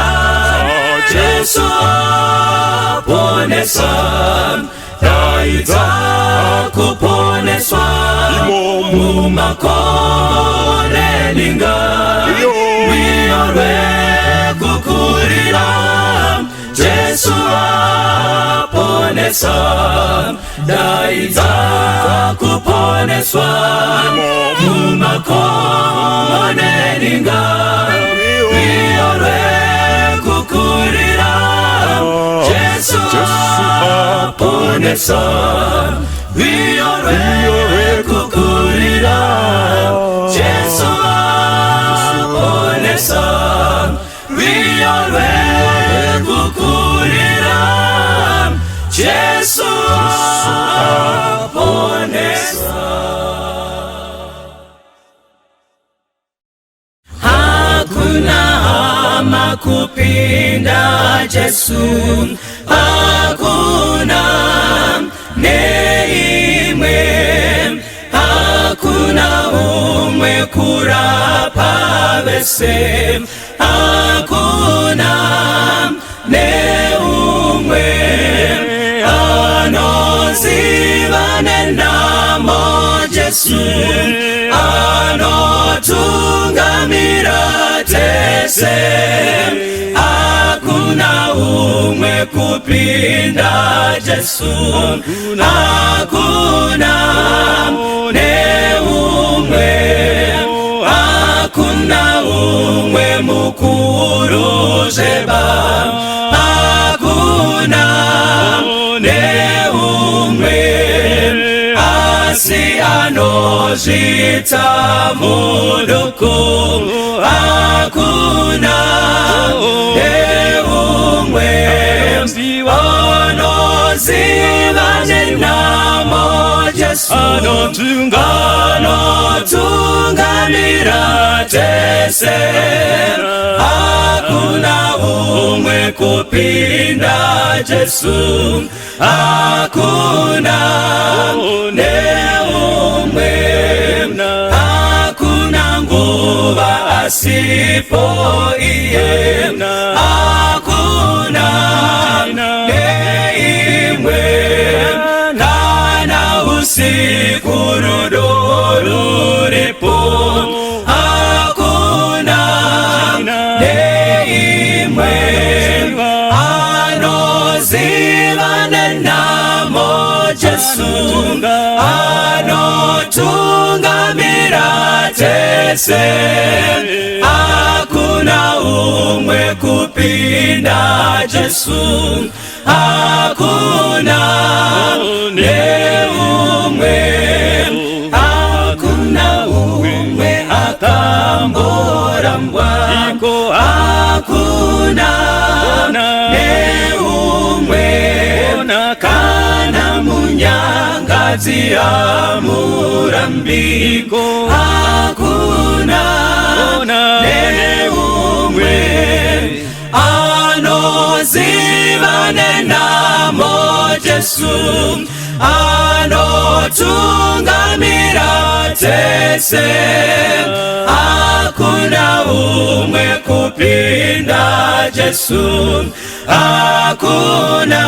Jesu aponesa, daidza kuponeswa. Mumakone ninga, miore kukurira. Jesu aponesa, daidza kuponeswa. Mumakone ninga, miore kukurira. Jesu aponesa, miore kukurira. Jesu aponesa, miore kukurira. Jesu aponesa. Hakuna hama kupinda Jesu, hakuna neimwe, hakuna umwe kurapa vese, hakuna neumwe anoziva nenamo Jesu, anotungamira tese. Hakuna umwe kupinda Jesu, hakuna neumwe, hakuna umwe mukuru zeba. Hakuna neumwe asi anozita muduku. Hakuna neumwe anoziva nenamo Jesu, anotungamira tese. Hakuna umwe kupinda Jesu, hakuna neumwe, hakuna nguva asipo iye. Hakuna neimwe, kana usiku rudo ruripo. Hakuna neimwe anoziva nenamo Jesu, anotungamira tese. Hakuna umwe kupinda Jesu, hakuna neumwe, hakuna umwe akamborambwa. Hakuna neumwe kana munyangazi amurambiko. Hakuna neumwe anoziva nenamo Jesu, anotungamira tese. Hakuna umwe kupinda Yesu hakuna